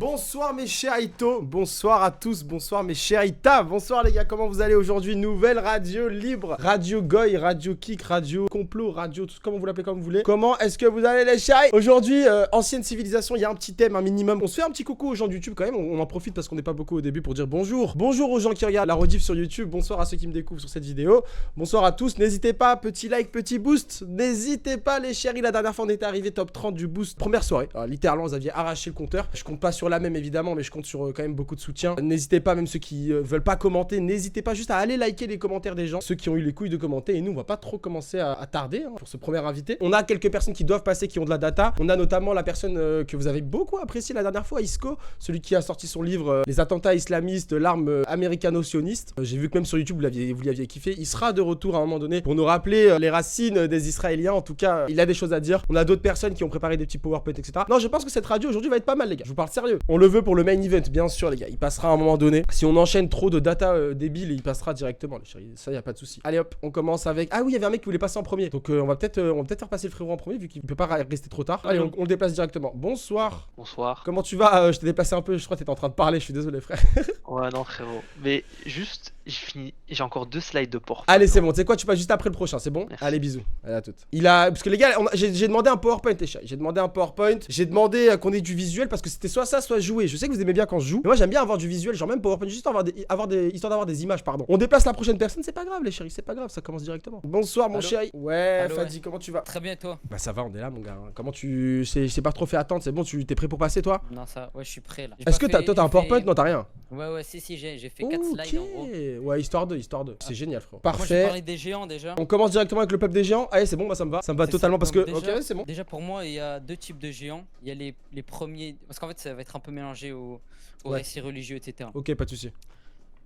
Bonsoir mes chers Ito, bonsoir à tous, bonsoir mes chers Ita, bonsoir les gars, comment vous allez aujourd'hui? Nouvelle radio libre, radio goy, radio kick, radio complot, radio, tout comment vous l'appelez comme vous voulez. Comment est-ce que vous allez les chers? Aujourd'hui, ancienne civilisation, il y a un petit thème, un minimum. On se fait un petit coucou aux gens de YouTube quand même, on en profite parce qu'on n'est pas beaucoup au début pour dire bonjour. Bonjour aux gens qui regardent la rediff sur YouTube, bonsoir à ceux qui me découvrent sur cette vidéo. Bonsoir à tous, n'hésitez pas, petit like, petit boost, n'hésitez pas les chéris, la dernière fois on était arrivé top 30 du boost, première soirée. Alors, littéralement vous aviez arraché le compteur, je compte pas sur la même évidemment, mais je compte sur quand même beaucoup de soutien. N'hésitez pas, même ceux qui veulent pas commenter, n'hésitez pas juste à aller liker les commentaires des gens, ceux qui ont eu les couilles de commenter. Et nous on va pas trop commencer à tarder pour ce premier invité. On a quelques personnes qui doivent passer, qui ont de la data. On a notamment la personne que vous avez beaucoup apprécié la dernière fois, Isco, celui qui a sorti son livre Les attentats islamistes, l'arme américano-sioniste. J'ai vu que même sur YouTube vous l'aviez kiffé. Il sera de retour à un moment donné pour nous rappeler les racines des Israéliens. En tout cas il a des choses à dire. On a d'autres personnes qui ont préparé des petits PowerPoint, etc. Non, je pense que cette radio aujourd'hui va être pas mal les gars, je vous parle sérieux. On le veut pour le main event, bien sûr les gars, il passera à un moment donné. Si on enchaîne trop de data débiles, il passera directement les chéris, ça y a pas de souci. Allez hop, on commence avec... Ah oui, il y avait un mec qui voulait passer en premier, donc on va peut-être faire passer le frérot en premier vu qu'il peut pas rester trop tard. Allez, on le déplace directement. Bonsoir. Bonsoir. Comment tu vas? Je t'ai déplacé un peu, je crois que t'étais en train de parler, je suis désolé frère. Ouais non frérot, mais juste j'ai encore 2 slides de port. Allez c'est bon, tu sais quoi, tu passes juste après le prochain, c'est bon? Merci. Allez bisous, allez à toutes. Parce que les gars, j'ai demandé un PowerPoint les chéris, j'ai demandé un PowerPoint, j'ai demandé qu'on ait du visuel parce que c'était soit ça, soit jouer. Je sais que vous aimez bien quand je joue, mais moi j'aime bien avoir du visuel, genre même PowerPoint, juste histoire d'avoir des images, pardon. On déplace la prochaine personne, c'est pas grave les chéris, c'est pas grave, ça commence directement. Bonsoir mon chéri. Ouais, Allô, Fadi, comment tu vas? Très bien et toi? Bah ça va, on est là mon gars. Comment tu... Je t'ai pas trop fait attendre, c'est bon, tu t'es prêt pour passer toi? Non ça, ouais je suis prêt là. Est-ce que toi t'as un PowerPoint? Non t'as rien. Ouais si j'ai fait 4 slides en gros. Ouais, histoire 2, c'est génial frérot. Moi je vais Parfait. parler des géants déjà. On commence directement avec le peuple des géants. Allez c'est bon, bah ça me va totalement parce que... Déjà, Ok c'est bon. Déjà pour moi il y a 2 types de géants. Il y a les premiers, parce qu'en fait ça va être un peu mélangé au Ouais. récits religieux etc. Ok, pas de soucis.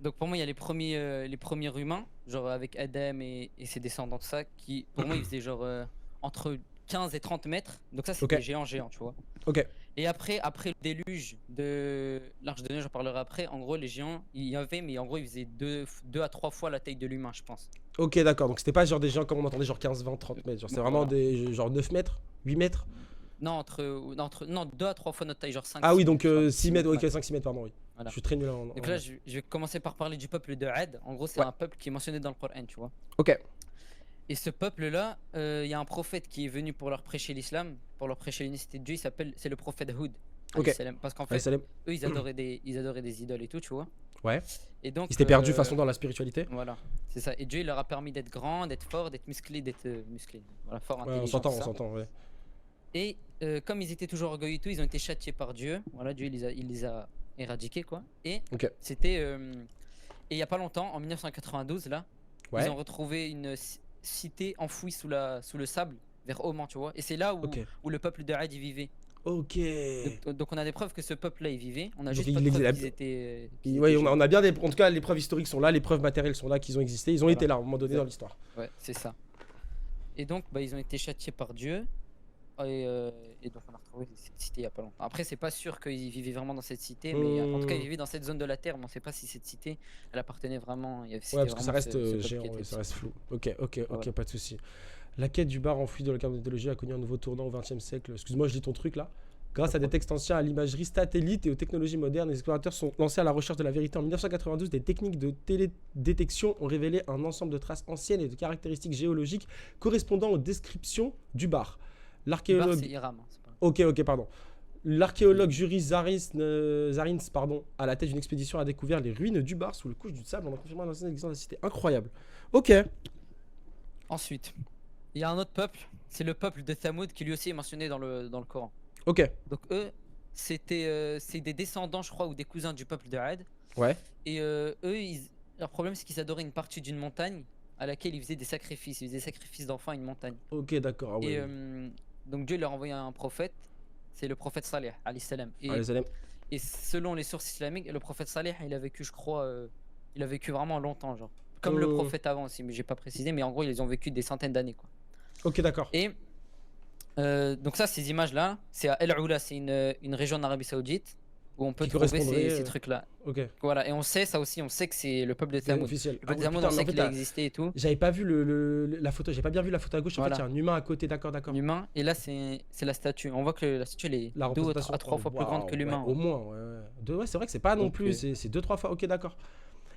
Donc pour moi il y a les premiers humains, genre avec Adam et ses descendants de ça, qui pour moi ils faisaient genre entre 15 et 30 mètres. Donc ça c'est Ok. des géants, tu vois. Ok. Et après le déluge de l'Arche de Noé, j'en parlerai après. En gros, les géants, il y avait, mais en gros, ils faisaient 2 à 3 fois la taille de l'humain, je pense. Ok d'accord, donc c'était pas genre des géants comme on entendait genre 15, 20, 30 mètres. Genre c'est vraiment des genre 9 mètres, 8 mètres. Non, non, 2 à 3 fois notre taille, genre 5. Ah oui donc 6 6 mètres, ok ouais. 5-6 mètres pardon oui. Voilà. Je suis très nul en... Donc là, je vais commencer par parler du peuple de Ad. En gros, c'est Ouais. un peuple qui est mentionné dans le Coran, tu vois. Ok. Et ce peuple-là, il y a un prophète qui est venu pour leur prêcher l'islam, pour leur prêcher l'unicité de Dieu. C'est le prophète Houd. Ok. Parce qu'en Allez, fait, salam. eux, ils adoraient des idoles et tout, tu vois. Ouais. Et donc, Ils s'étaient perdus façon dans la spiritualité. Voilà, c'est ça. Et Dieu il leur a permis d'être grand, d'être fort, d'être musclé, Voilà, fort, Ouais, intelligent. on tout ça. s'entend, ouais. Et comme ils étaient toujours orgueilleux et tout, ils ont été châtiés par Dieu. Voilà, Dieu il les a éradiqués quoi. Et Ok. c'était et il y a pas longtemps, en 1992 là, Ouais. ils ont retrouvé une cité enfouie sous le sable vers Oman, tu vois. Et c'est là où le peuple de Had y vivait. Ok. Donc on a des preuves que ce peuple-là y vivait. On a Donc juste il pas de existe- preuves qu'ils étaient. Ouais, on a bien des... En tout cas les preuves historiques sont là, les preuves matérielles sont là, qu'ils ont existé, ils ont Voilà. été là à un moment donné dans l'histoire. Ouais, c'est ça. Et donc, ils ont été châtiés par Dieu. Et donc, on a retrouvé cette cité il y a pas longtemps. Après, c'est pas sûr qu'ils vivaient vraiment dans cette cité, mais en tout cas, ils vivaient dans cette zone de la terre. Mais on sait pas si cette cité, elle appartenait vraiment. Ouais, parce que ça reste géant, ouais, ça reste flou. Ok, Voilà. pas de soucis. La quête du bar enfouie dans le cadre de mythologie a connu un nouveau tournant au XXe siècle. Excuse-moi, je lis ton truc là. Grâce à des textes anciens, à l'imagerie satellite et aux technologies modernes, les explorateurs sont lancés à la recherche de la vérité. En 1992, des techniques de télédétection ont révélé un ensemble de traces anciennes et de caractéristiques géologiques correspondant aux descriptions du bar. L'archéologue... C'est Hiram. Hein, c'est pas... Ok, pardon. L'archéologue Juris Zarins, à la tête d'une expédition, a découvert les ruines du bar sous le couche du sable en confirmant l'ancienne existence de la cité. Incroyable. Ok. Ensuite, il y a un autre peuple. C'est le peuple de Thamoud qui lui aussi est mentionné dans le Coran. Ok. Donc, eux, c'est des descendants, je crois, ou des cousins du peuple de Had. Ouais. Et eux, leur problème, c'est qu'ils adoraient une partie d'une montagne à laquelle ils faisaient des sacrifices. Ils faisaient des sacrifices d'enfants à une montagne. Ok, d'accord. Ah ouais. Et donc Dieu leur a envoyé un prophète, c'est le prophète Salih, alayhi salam. Allez, salam. Et selon les sources islamiques, le prophète Salih, il a vécu, je crois, il a vécu vraiment longtemps, genre. Comme le prophète avant aussi, mais j'ai pas précisé, mais en gros, ils ont vécu des centaines d'années, quoi. Ok, d'accord. Et donc ça, ces images-là, c'est à El Oula, c'est une région d'Arabie Saoudite. où on peut Qui trouver correspondrait, ces trucs-là. Ok. Voilà, et on sait ça aussi, on sait que c'est le peuple de C'est Thamoud. officiel. Le peuple de Ah, Thamoud, putain, on mais sait en fait, qu'il a existé et tout. j'avais pas vu la photo, j'ai pas bien vu la photo à gauche. En Voilà. fait, il y a un humain à côté, d'accord. Un humain, et là c'est la statue. On voit que la statue elle est La 2 représentation à 3 fois plus grande que l'humain. Ouais, au moins, ouais. Ouais, c'est vrai que c'est pas non Donc, plus, c'est 2-3 fois. Ok, d'accord.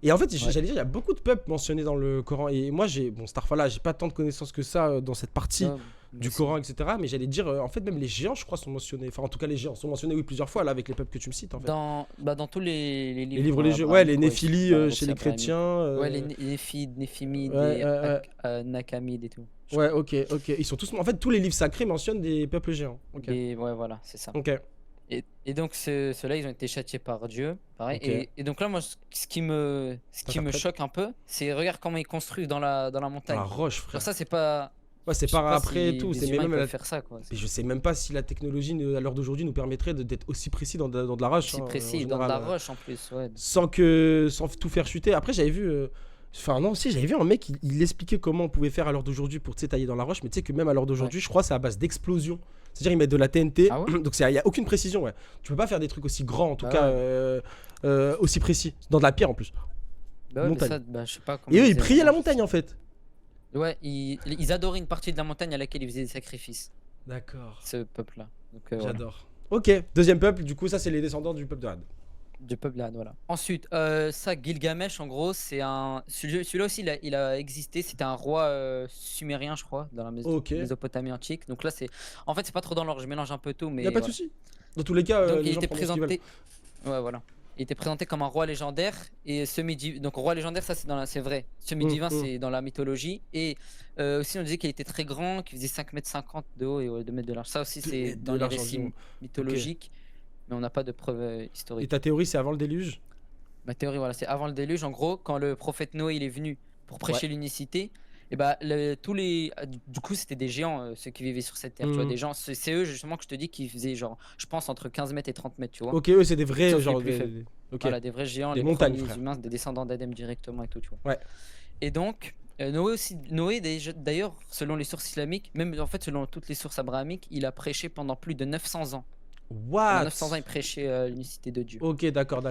Et en fait, Ouais. j'allais dire, il y a beaucoup de peuples mentionnés dans le Coran. Et moi, bon, cette fois-là, j'ai pas tant de connaissances que ça dans cette partie Ouais, moi du aussi. Coran, etc. Mais j'allais dire, en fait, même les géants, je crois, sont mentionnés. Enfin, en tout cas, les géants sont mentionnés, oui, plusieurs fois, là, avec les peuples que tu me cites, en fait. Dans tous les Les livres livres religieux, ouais, les abrahamiques, Néphilis voilà, chez aussi les abrahamiques. chrétiens. Ouais, les Néphimides, Ouais, les ouais, Nakamides et tout. Je ouais, crois. ok, ok. Ils sont tous. En fait, tous les livres sacrés mentionnent des peuples géants. Ok. Ouais, voilà, c'est ça. Ok. Et donc ceux-là, ils ont été châtiés par Dieu, pareil. Ok. Et donc là, moi, ce qui me T'interprètes choque un peu, c'est regarde comment ils construisent dans la Dans montagne. la roche, Genre frère. ça, c'est pas. Ouais, c'est Je sais par pas après et si tout. des C'est humains ils même peuvent faire ça, quoi. Et je sais même pas si la technologie à l'heure d'aujourd'hui nous permettrait d'être aussi précis dans de la roche. C'est En précis, dans de général, la roche en plus, ouais. sans tout faire chuter. Après, j'avais vu. Enfin, non, si, j'avais vu un mec, il expliquait comment on pouvait faire à l'heure d'aujourd'hui pour tailler dans la roche. Mais tu sais que même à l'heure d'aujourd'hui, je crois, c'est à base d'explosion. C'est-à-dire, ils mettent de la TNT. Ah ouais. Donc, il n'y a aucune précision, ouais. Tu peux pas faire des trucs aussi grands, en tout Bah cas, ouais. aussi précis. Dans de la pierre en plus. Bah ouais, mais Montagne. ça, bah, je sais pas comment Et eux, ils faisaient priaient la avant. montagne, en fait. Ouais, ils adoraient une partie de la montagne à laquelle ils faisaient des sacrifices, D'accord. ce peuple-là. Donc voilà. J'adore. Ok, deuxième peuple, du coup, ça, c'est les descendants du peuple de Had. Du peuple là, voilà. Ensuite, ça, Gilgamesh, en gros, c'est un. Celui-là aussi, il a existé. C'était un roi sumérien, je crois, dans la Ok. Mésopotamie antique. Donc là, c'est. En fait, c'est pas trop dans l'ordre, je mélange un peu tout, Y mais. a pas de Voilà. souci. Dans tous les cas, Donc, les il gens était prennent ce qu'ils veulent. présenté. Ouais, voilà. Il était présenté comme un roi légendaire. Et donc, roi légendaire, ça, c'est vrai. Semi-divin, Hum. c'est dans la mythologie. Et aussi, on disait qu'il était très grand, qu'il faisait 5,50 m de haut et 2 mètres de large. Ça aussi, 2 c'est mètres de dans les large récits environ. mythologiques. Mais on n'a pas de preuves Et historiques. ta théorie, c'est avant le déluge? Ma théorie, voilà, c'est avant le déluge. En gros, quand le prophète Noé il est venu pour prêcher Ouais. l'unicité, et bah tous les, du coup, c'était des géants ceux qui vivaient sur cette terre. Tu vois, Mhm. des gens, c'est eux justement que je te dis qui faisaient genre, je pense entre 15 mètres et 30 mètres, tu vois. Ok, eux, c'est des vrais, Sauf les genre. plus faibles. Ok. Voilà, des vrais géants, Des les montagnes, premiers frère. humains, des descendants d'Adam directement et tout, tu vois. Ouais. Et donc, Noé aussi, d'ailleurs, selon les sources islamiques, même en fait selon toutes les sources abrahamiques, il a prêché pendant plus de 900 ans. Pendant What? 900 ans, il prêchait l'unicité de Dieu. Ok, d'accord.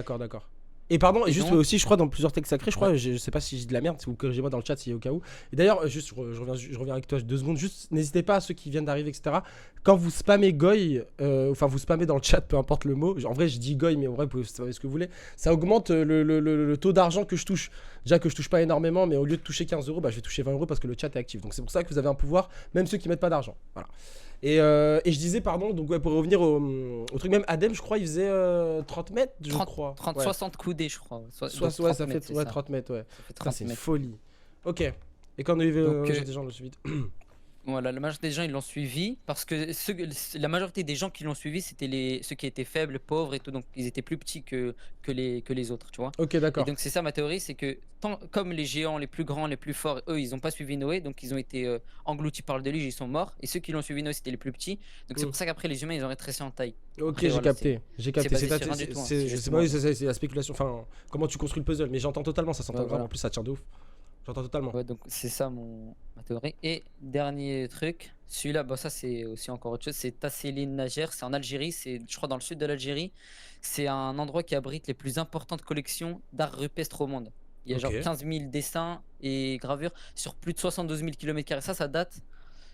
Et pardon, Et juste donc- aussi, je crois, dans plusieurs textes sacrés, je crois, Ouais. je sais pas si j'ai de la merde, ou corrigez-moi dans le chat s'il y a au cas où. Et d'ailleurs, juste, je reviens avec toi 2 secondes, juste n'hésitez pas à ceux qui viennent d'arriver, etc. Quand vous spammez goy, enfin vous spammez dans le chat, peu importe le mot, en vrai je dis goy, mais en vrai vous pouvez spammer ce que vous voulez, ça augmente le taux d'argent que je touche. Déjà que je touche pas énormément, mais au lieu de toucher 15 euros, bah, je vais toucher 20 euros parce que le chat est actif. Donc c'est pour ça que vous avez un pouvoir, même ceux qui mettent pas d'argent. Voilà. Et je disais, pardon, donc ouais, pour revenir au truc, même Adem, je crois, il faisait 30 mètres, je 30, crois. 30 Ouais. 60 coudées, je crois. Soit, Donc ouais, 30 ça mètres, fait c'est ça. 30 mètres, ouais. Ça fait Putain, 30 c'est une mètres. folie. Ok. Et quand on avait Donc, des gens le suivi. Voilà, la majorité des gens ils l'ont suivi parce que la majorité des gens qui l'ont suivi c'était ceux qui étaient faibles, pauvres et tout, donc ils étaient plus petits que les autres, tu vois. Ok, Et d'accord. donc c'est ça ma théorie, c'est que comme les géants les plus grands, les plus forts, eux ils ont pas suivi Noé, donc ils ont été engloutis par le déluge, ils sont morts. Et ceux qui l'ont suivi Noé c'était les plus petits, donc c'est Mm. pour ça qu'après les humains ils ont rétréci en taille. Ok, Après, j'ai voilà, capté. J'ai capté. basé C'est sur rien du tout, hein, c'est- c'est je sais juste pas, moi. oui, c'est la spéculation. Enfin, comment tu construis le puzzle. Mais j'entends totalement, ça s'entend Ouais, grave. voilà. En plus, ça tient de ouf. J'entends totalement. Ouais, donc c'est ça ma théorie. Et dernier truc, celui-là, bah ça c'est aussi encore autre chose, c'est Tasseline Najer, c'est en Algérie, c'est je crois dans le sud de l'Algérie. C'est un endroit qui abrite les plus importantes collections d'art rupestre au monde. Il y a genre Ok. 15 000 dessins et gravures sur plus de 72 000 km². Ça date.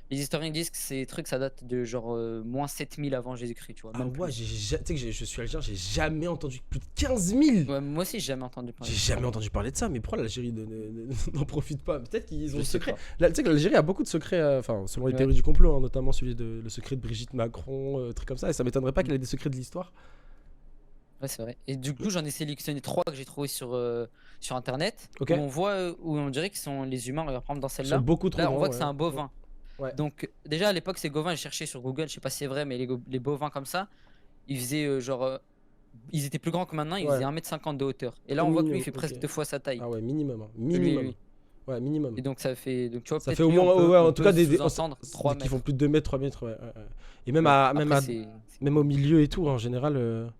Les historiens disent que ces trucs ça date de genre moins 7000 avant Jésus-Christ, tu vois. Ah Même ouais, plus. tu sais que je suis algérien, j'ai jamais entendu plus de 15 000. Ouais, moi aussi j'ai jamais entendu parler. J'ai de ça. jamais entendu parler de ça, mais pourquoi l'Algérie n'en profite pas? Peut-être qu'ils ont Je le sais secret. pas. Tu sais que l'Algérie a beaucoup de secrets, enfin, selon les Ouais. théories du complot, hein, notamment celui le secret de Brigitte Macron, trucs comme ça, et ça m'étonnerait pas qu'elle ait des secrets de l'histoire. Ouais, c'est vrai. Et du coup, j'en ai sélectionné 3 que j'ai trouvé sur internet. Ok. Où on voit, où on dirait que sont les humains. Regarde, par exemple, dans Ils sont celle-là, beaucoup trop là, on grands, voit que ouais. c'est un bovin. Ouais. Donc, déjà à l'époque, ces bovins, j'ai cherché sur Google, je sais pas si c'est vrai, mais les bovins comme ça, ils faisaient ils étaient plus grands que maintenant, ils Ouais. faisaient 1m50 de hauteur. Et là, Au on voit que lui, minimum, il fait presque ok. 2 fois sa taille. Ah ouais, minimum. Hein. que lui et Minimum. lui. Ouais, minimum. Et donc, ça fait. Donc, tu vois, Ça peut-être fait au lui, moins, ouais, en on tout peut cas, sous-entendre 3 qui mètres. font plus de 2 mètres, 3 mètres, ouais. Et même, Ouais. même, Après, c'est. même au milieu et tout, en général,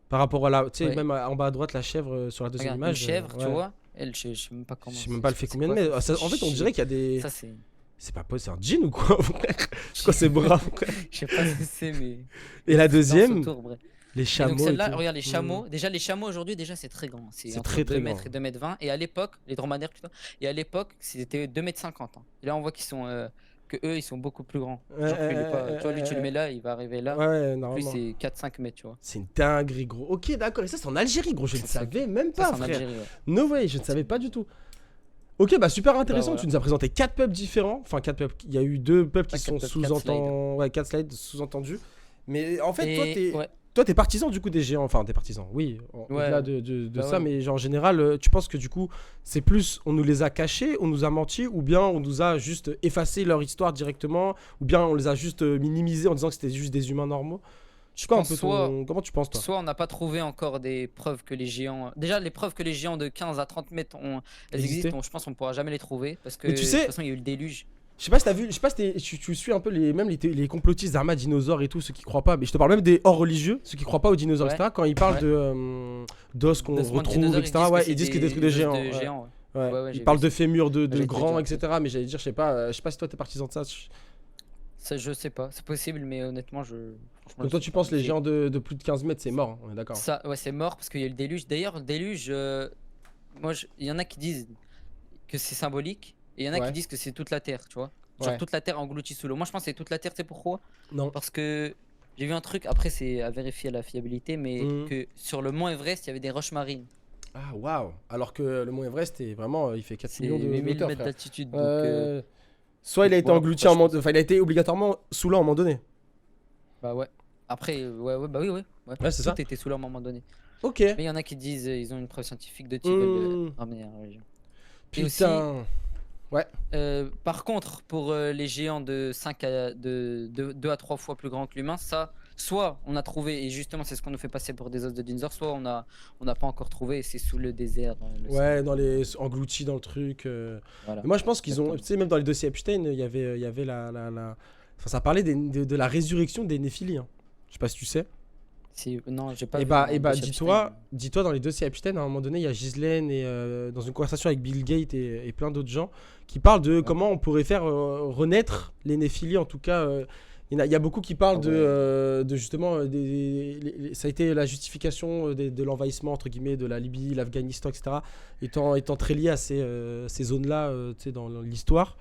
par rapport à la. Tu sais, Ouais. même en bas à droite, la chèvre sur la deuxième Regarde, une image. chèvre, tu ouais. vois, elle, je sais même pas Je comment. sais même pas, elle fait c'est combien de quoi, mètres. ça, En fait, on dirait qu'il y a des. Ça, c'est. C'est pas possible, c'est un djinn ou quoi, frère? C'est quoi ces bras, frère? Je sais pas ce que c'est, mais. Et la Danse deuxième, autour, bref. les Et chameaux. donc et celle-là, tout. regarde les Mhm. chameaux. Déjà les chameaux aujourd'hui, déjà c'est très grand. C'est C'est entre très, 2 très mètres grand. et 2,20 m. Et à l'époque, les dromadaires plutôt. Et à l'époque, c'était 2,50 m. Et là on voit qu'ils sont que eux ils sont beaucoup plus grands. Ouais, Genre que lui, il est pas... Tu vois, lui tu le mets là, il va arriver là. ouais, Lui normalement. c'est 4-5 mètres, tu vois. C'est une dinguerie, gros. Ok, d'accord. Et ça, c'est en Algérie, gros. Je ne C'est ça. savais même Ça pas, c'est en frère. Algérie, ouais. No way, je ne savais pas du tout. Ok, bah super intéressant. voilà. Tu nous as présenté 4 peuples différents. Enfin, 4 peuples. Il y a eu 2 peuples qui Ah, sont quatre peuples, sous-entendus. Ouais, 4 slides sous-entendus. Mais en fait, Et ouais, toi, t'es partisan du coup des géants. Enfin, t'es partisan, oui, Ouais, au-delà ouais. de Bah ça. ouais. Mais genre, en général, tu penses que du coup, c'est plus on nous les a cachés, on nous a menti, ou bien on nous a juste effacé leur histoire directement, ou bien on les a juste minimisés en disant que c'était juste des humains normaux. Je sais pas un pense peu ton... Comment tu penses, toi? Soit on n'a pas trouvé encore des preuves que les géants. Déjà, les preuves que les géants de 15 à 30 mètres elles Exister. existent, je pense qu'on pourra jamais les trouver. Parce que Mais tu de sais- toute façon, il y a eu le déluge. Je sais pas si t'as vu, je sais pas si tu suis un peu les complotistes d'Arma dinosaures et tout, ceux qui croient pas, mais je te parle même des hors religieux, ceux qui croient pas aux dinosaures, Ouais. etc. Quand ils parlent Ouais. de d'os qu'on D'ossements de retrouve, dinosaures, etc. Ouais, ils disent que c'est des trucs de os géants. de Ouais. géants, ouais. Ouais. Ouais, Ils j'ai parlent vu de ça. fémurs, de J'ai été grands, dire. etc. Mais j'allais dire, je sais pas si toi t'es partisan de ça. Ça, je sais pas, c'est possible, mais honnêtement, franchement, Comme je toi, sais tu pas. penses les géants de plus de 15 mètres, c'est mort, hein, on est d'accord. Ça, ouais, c'est mort parce qu'il y a eu le déluge. D'ailleurs, le déluge, il y en a qui disent que c'est symbolique et il y en a Ouais. qui disent que c'est toute la terre, tu vois. Genre Ouais. toute la terre engloutie sous l'eau. Moi, je pense que c'est toute la terre, tu sais pourquoi? Non. Parce que j'ai vu un truc, après, c'est à vérifier la fiabilité, mais Mhm. que sur le mont Everest, il y avait des roches marines. Ah, waouh. Alors que le mont Everest, est vraiment, il fait 4 C'est millions de 8000 hauteur, mètres frère. d'altitude. Donc, Soit il a été voilà englouti pourquoi à un je moment, pense. enfin il a été obligatoirement sous l'eau à un moment donné. bah ouais. Après, ouais, bah oui, ouais. Ouais, c'est Tout ça. était sous l'eau à un moment donné. Ok. Mais il y en a qui disent, ils ont une preuve scientifique de qu'ils veulent Hmm. ramener à la région. Et aussi, Putain. par contre, pour les géants de 2 à 3 fois plus grands que l'humain, ça, soit on a trouvé, et justement c'est ce qu'on nous fait passer pour des os de dinosaures, soit on n'a pas encore trouvé, et c'est sous le désert. Le Ouais, sable. engloutis dans le truc. Voilà. Moi, je pense qu'ils ont, Exactement. tu sais, même dans les dossiers Epstein, il y avait enfin, ça parlait de la résurrection des Néphilis, hein. Je sais pas si tu sais. Non, j'ai pas Et vu bah, dans le dossier dis-toi, dans les dossiers Epstein, à un moment donné, il y a Ghislaine et dans une conversation avec Bill Gates et plein d'autres gens qui parlent de comment on pourrait faire renaître les Néphilis. En tout cas, il y a beaucoup qui parlent de justement, ça a été la justification de l'envahissement entre guillemets de la Libye, l'Afghanistan, etc. Étant très lié à ces zones-là, tu sais, dans l'histoire.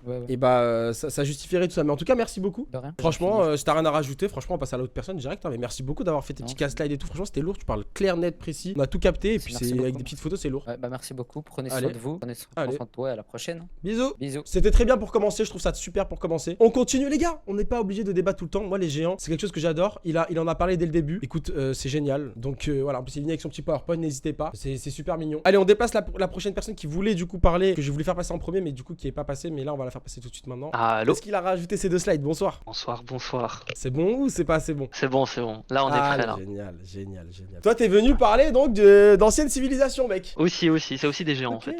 Ouais. Et bah, ça justifierait tout ça. Mais en tout cas, merci beaucoup. De rien. Franchement, si t'as rien à rajouter, franchement, on passe à l'autre personne direct, hein. Mais merci beaucoup d'avoir fait tes Non, petits c'est cast slides et tout. Franchement, c'était lourd. Tu parles clair, net, précis. On a tout capté. Et puis, Merci c'est beaucoup. avec des petites photos, c'est lourd. Ouais, bah merci beaucoup, prenez Allez. soin de vous, prenez soin Allez. de toi, à la prochaine. Bisous. Bisous. C'était très bien pour commencer. Je trouve ça super pour commencer. On continue, les gars. On n'est pas obligé de débattre tout le temps. Moi, les géants, c'est quelque chose que j'adore. Il en a parlé dès le début. Écoute, c'est génial. Donc voilà. En plus, il est venu avec son petit PowerPoint. N'hésitez pas. C'est super mignon. Allez, on déplace la prochaine personne qui voulait du coup parler, que je voulais faire passer en premier, mais du coup qui est pas passé. Mais là, on va la faire passer tout de suite maintenant. Allô? Est-ce qu'il a rajouté ces 2 slides? Bonsoir. Bonsoir. C'est bon ou c'est pas assez bon? C'est bon. Là, on est prêt, là. Génial. Toi, t'es venu parler donc d'anciennes civilisations, mec. Aussi, c'est aussi des géants, en fait.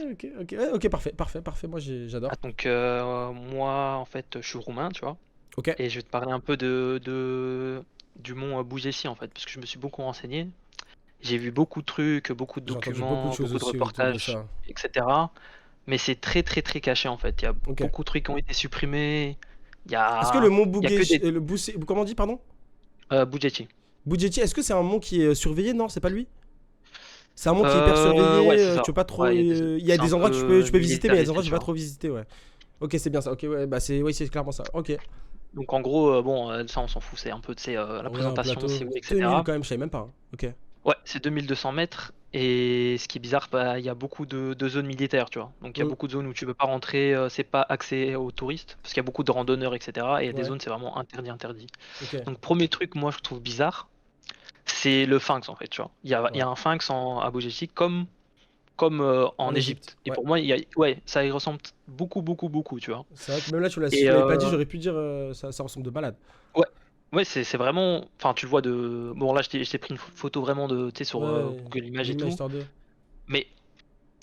Ok, parfait. Moi, j'adore. Ah, donc, moi, en fait, je suis roumain, tu vois. Ok. Et je vais te parler un peu du mont Bougessi, en fait, parce que je me suis beaucoup renseigné. J'ai vu beaucoup de trucs, beaucoup de J'ai entendu documents, beaucoup de choses beaucoup de aussi autour de reportages, ça. etc. Mais c'est très caché, en fait. Il y a Ok. beaucoup de trucs qui ont été supprimés. Il y a... Est-ce que le mont il y a que Bougechi, des... comment on dit, pardon? Bougessi. Bougechi, est-ce que c'est un mont qui est surveillé? Non, c'est pas lui? C'est un mont qui est hyper surveillé, ouais, c'est ça. tu peux pas trop. Ouais, Il y a c'est des un endroits que peu tu peux visiter, mais il y a des endroits que militarisé, j'ai tu pas vois. trop visité, ouais. Ok, c'est bien ça. Ok, ouais, bah c'est clairement ça. Ok. Donc en gros, ça on s'en fout, c'est un peu, tu sais, la Ouais, un présentation, plateau. si vous voulez, 2000 etc. quand même, je savais même pas, hein. Ok. Ouais, c'est 2200 mètres. Et ce qui est bizarre, bah, il y a beaucoup de zones militaires, tu vois. Donc il y a beaucoup de zones où tu peux pas rentrer, c'est pas accès aux touristes, parce qu'il y a beaucoup de randonneurs, etc. Et il y a des Ouais. zones, c'est vraiment interdit. Ok. Donc premier truc, moi je trouve bizarre, c'est le sphinx en fait, tu vois. Il y a Ouais. un sphinx à Bougessi comme en Égypte. Et ouais. pour moi, ça y ressemble beaucoup, tu vois. C'est vrai que même là, si Et, tu l'avais pas dit, j'aurais pu dire ça ressemble de malade. Ouais, c'est vraiment. Enfin, tu le vois de. Bon, là, je t'ai pris une photo vraiment tu sais, sur Ouais, Google Images et L'image tout. histoire de. Mais,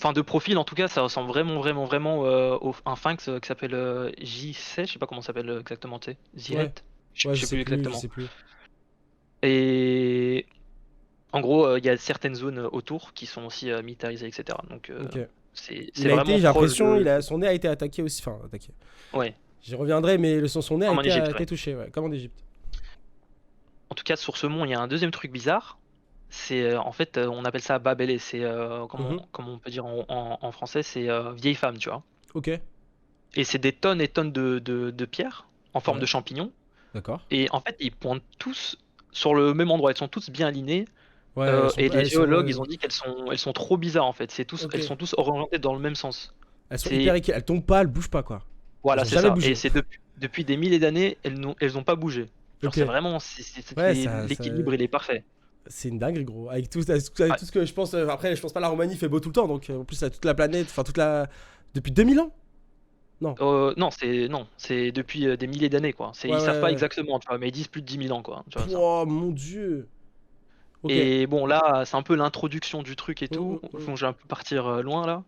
enfin, de profil, en tout cas, ça ressemble vraiment un sphinx qui s'appelle J7. Je sais pas comment ça s'appelle exactement, tu sais. J7. Ouais, Je sais plus je exactement. sais plus. Et en gros, il y a certaines zones autour qui sont aussi militarisées, etc. Donc, Ok. c'est Il a vraiment. été, j'ai l'impression, proche son nez a été attaqué aussi. Enfin, attaqué. Ouais. J'y reviendrai, mais son nez a Comme en été, Égypte, ouais. touché, ouais, comme en Égypte. En tout cas, sur ce mont, il y a un deuxième truc bizarre. C'est en fait, on appelle ça Babélé. C'est comment on peut dire en français, c'est vieille femme, tu vois. Ok. et c'est des tonnes et tonnes de pierres en forme Ouais. de champignons. D'accord. Et en fait, ils pointent tous sur le même endroit. Elles sont tous bien alignées. Ouais, Et les elles sont, géologues, ils ont dit elles sont trop bizarres en fait. Elles ok. sont tous orientées dans le même sens. Elles sont hyper C'est équilibrées. Elles tombent pas, elles bougent pas, quoi. Elles Voilà, ont c'est jamais ça. Et bougé. c'est depuis des milliers d'années, elles ont pas bougé. Genre Ok. c'est vraiment, Ouais, l'équilibre il est parfait. c'est une dinguerie, gros. Avec Ouais. tout ce que je pense. Après, je pense pas la Roumanie fait beau tout le temps. Donc, en plus, toute la planète. Enfin, toute la. Depuis 2000 ans. Non. Non, c'est depuis des milliers d'années quoi. Ouais, Ils savent pas ouais. exactement, tu vois, mais ils disent plus de 10 000 ans quoi. Tu vois ça. Oh, mon dieu. Ok. Et bon là, c'est un peu l'introduction du truc et Hum, tout. hum, hum. Bon, je vais un peu partir loin là.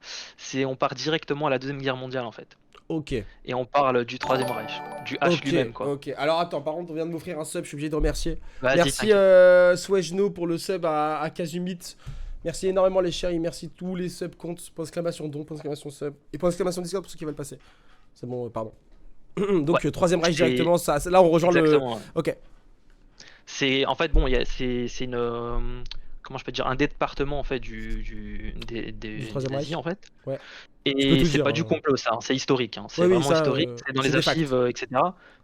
On part directement à la Deuxième Guerre mondiale en fait. Ok. Et on parle du Troisième Reich, du H Ok. lui-même quoi. Ok. Alors, attends, par contre, on vient de m'offrir un sub. Je suis obligé de remercier. Vas-y, Merci, t'inquiète. Swejno, pour le sub à Kazumit. Merci énormément, les chéris. Merci tous les subs comptes. Point d'exclamation don, point d'exclamation sub. Et point d'exclamation Discord pour ceux qui veulent passer. C'est bon, pardon. Ouais, Donc, Troisième Reich c'est directement. Là, on rejoint le. exactement. Ouais. Ok. C'est en fait bon, c'est une comment je peux dire, un département en fait Du des Troisième nazis Reich. en fait. Ouais. Tu peux Et tout c'est dire. pas du complot ça, hein, c'est historique, hein, c'est Oui, oui, vraiment ça, historique, c'est dans c'est les des facts. archives, etc.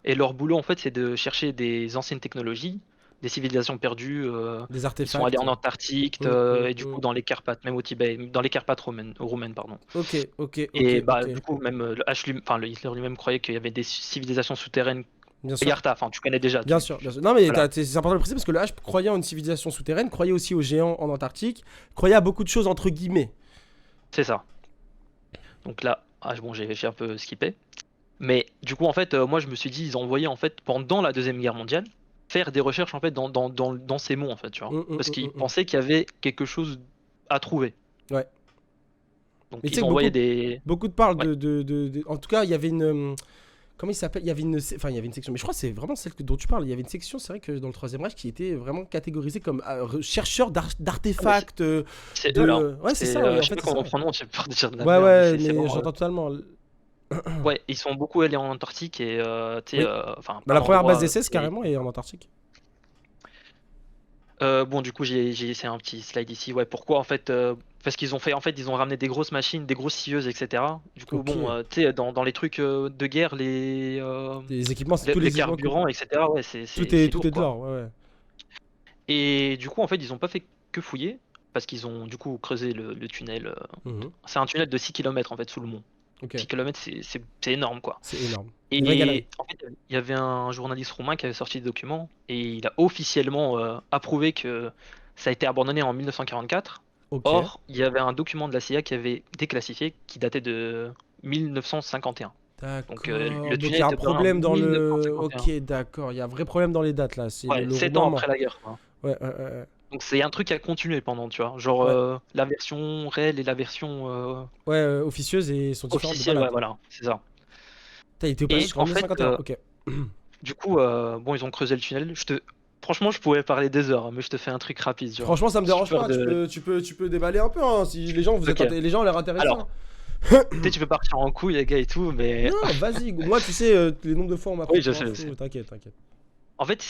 Et leur boulot en fait, c'est de chercher des anciennes technologies, des civilisations perdues. Des Ils sont allés artefacts. en Antarctique et du coup dans les Carpates, même au Tibet, dans les Carpates roumaines pardon. Ok, ok, ok, Et bah ok. du coup même le Hitler lui-même croyait qu'il y avait des civilisations souterraines. Bien sûr. Yarta, enfin tu connais déjà. Bien sûr, bien sûr. Non, mais Voilà, c'est important de le préciser parce que le H croyait en une civilisation souterraine, croyait aussi aux géants en Antarctique, croyait à beaucoup de choses entre guillemets. c'est ça. Donc là, bon, j'ai un peu skippé. Mais du coup, en fait, moi, je me suis dit, ils ont envoyé, en fait, pendant la Deuxième Guerre mondiale, faire des recherches, en fait, dans ces monts, en fait, tu vois. Parce qu'ils Hum. pensaient qu'il y avait quelque chose à trouver. Ouais. Donc, Mais tu sais ils que ont envoyé des... beaucoup de parlent Ouais, En tout cas, il y avait une. Comment il s'appelle? Enfin, il y avait une section. Mais je crois que c'est vraiment celle dont tu parles. Il y avait une section, c'est vrai que dans le Troisième Reich, qui était vraiment catégorisée comme chercheur ah, mais d'artefacts. c'est eux, là. Ouais, c'est ça, ouais, en Je sais fait, pas c'est comment ça. on prononce, j'ai peur de dire de la Ouais, merde, mais ouais, c'est mais vraiment... j'entends totalement. Ouais, ils sont beaucoup allés en Antarctique et, tu sais, Oui. enfin, Bah, plein la première base d'endroits. d'essai, carrément, est en Antarctique. Bon, du coup, c'est un petit slide ici. Ouais, pourquoi en fait parce qu'ils ont fait, en fait, ils ont ramené des grosses machines, des grosses scieuses, etc. Du coup, Ok. bon, tu sais, dans les trucs de guerre, Les équipements, c'est les, tous les les équipements. carburants, etc. Ouais, c'est Tout est lourd, de quoi. l'or, ouais, ouais. Et du coup, en fait, ils ont pas fait que fouiller parce qu'ils ont du coup creusé le tunnel. Mhm. C'est un tunnel de 6 km en fait sous le mont. Ok. 6 km, c'est énorme, quoi. C'est énorme. Une vraie Et galerie. en fait, il y avait un journaliste roumain qui avait sorti des documents et il a officiellement approuvé que ça a été abandonné en 1944. Ok. Or, il y avait un document de la CIA qui avait déclassifié qui datait de 1951. Donc D'accord. le Donc il tunnel y a un était ouvert en problème dans le. Ok, 1951. d'accord. Il y a un vrai problème dans les dates là. C'est Ouais, le 7 roulement ans ment. après la guerre, quoi. Ouais, ouais, ouais. Donc c'est un truc qui a continué pendant, tu vois. Genre Ouais, la version réelle et la version ouais, officieuses et sont différentes de officielle, ouais, balade. voilà, c'est ça. Putain, il était passé Et jusqu'en en fait, 1951. Ok. du coup, bon, ils ont creusé le tunnel. Franchement, je pourrais parler des heures, hein, mais je te fais un truc rapide, tu vois. Franchement, ça me dérange Super pas. Tu peux déballer un peu. Hein. Si les gens, Ok. les gens ont l'air intéressés. Hein. Alors, peut-être tu peux partir en couille, les gars et tout, mais Non, vas-y. Moi, tu sais, les nombres de fois on m'a oui, pris je pour un sais, je fou. sais. T'inquiète, t'inquiète. En fait,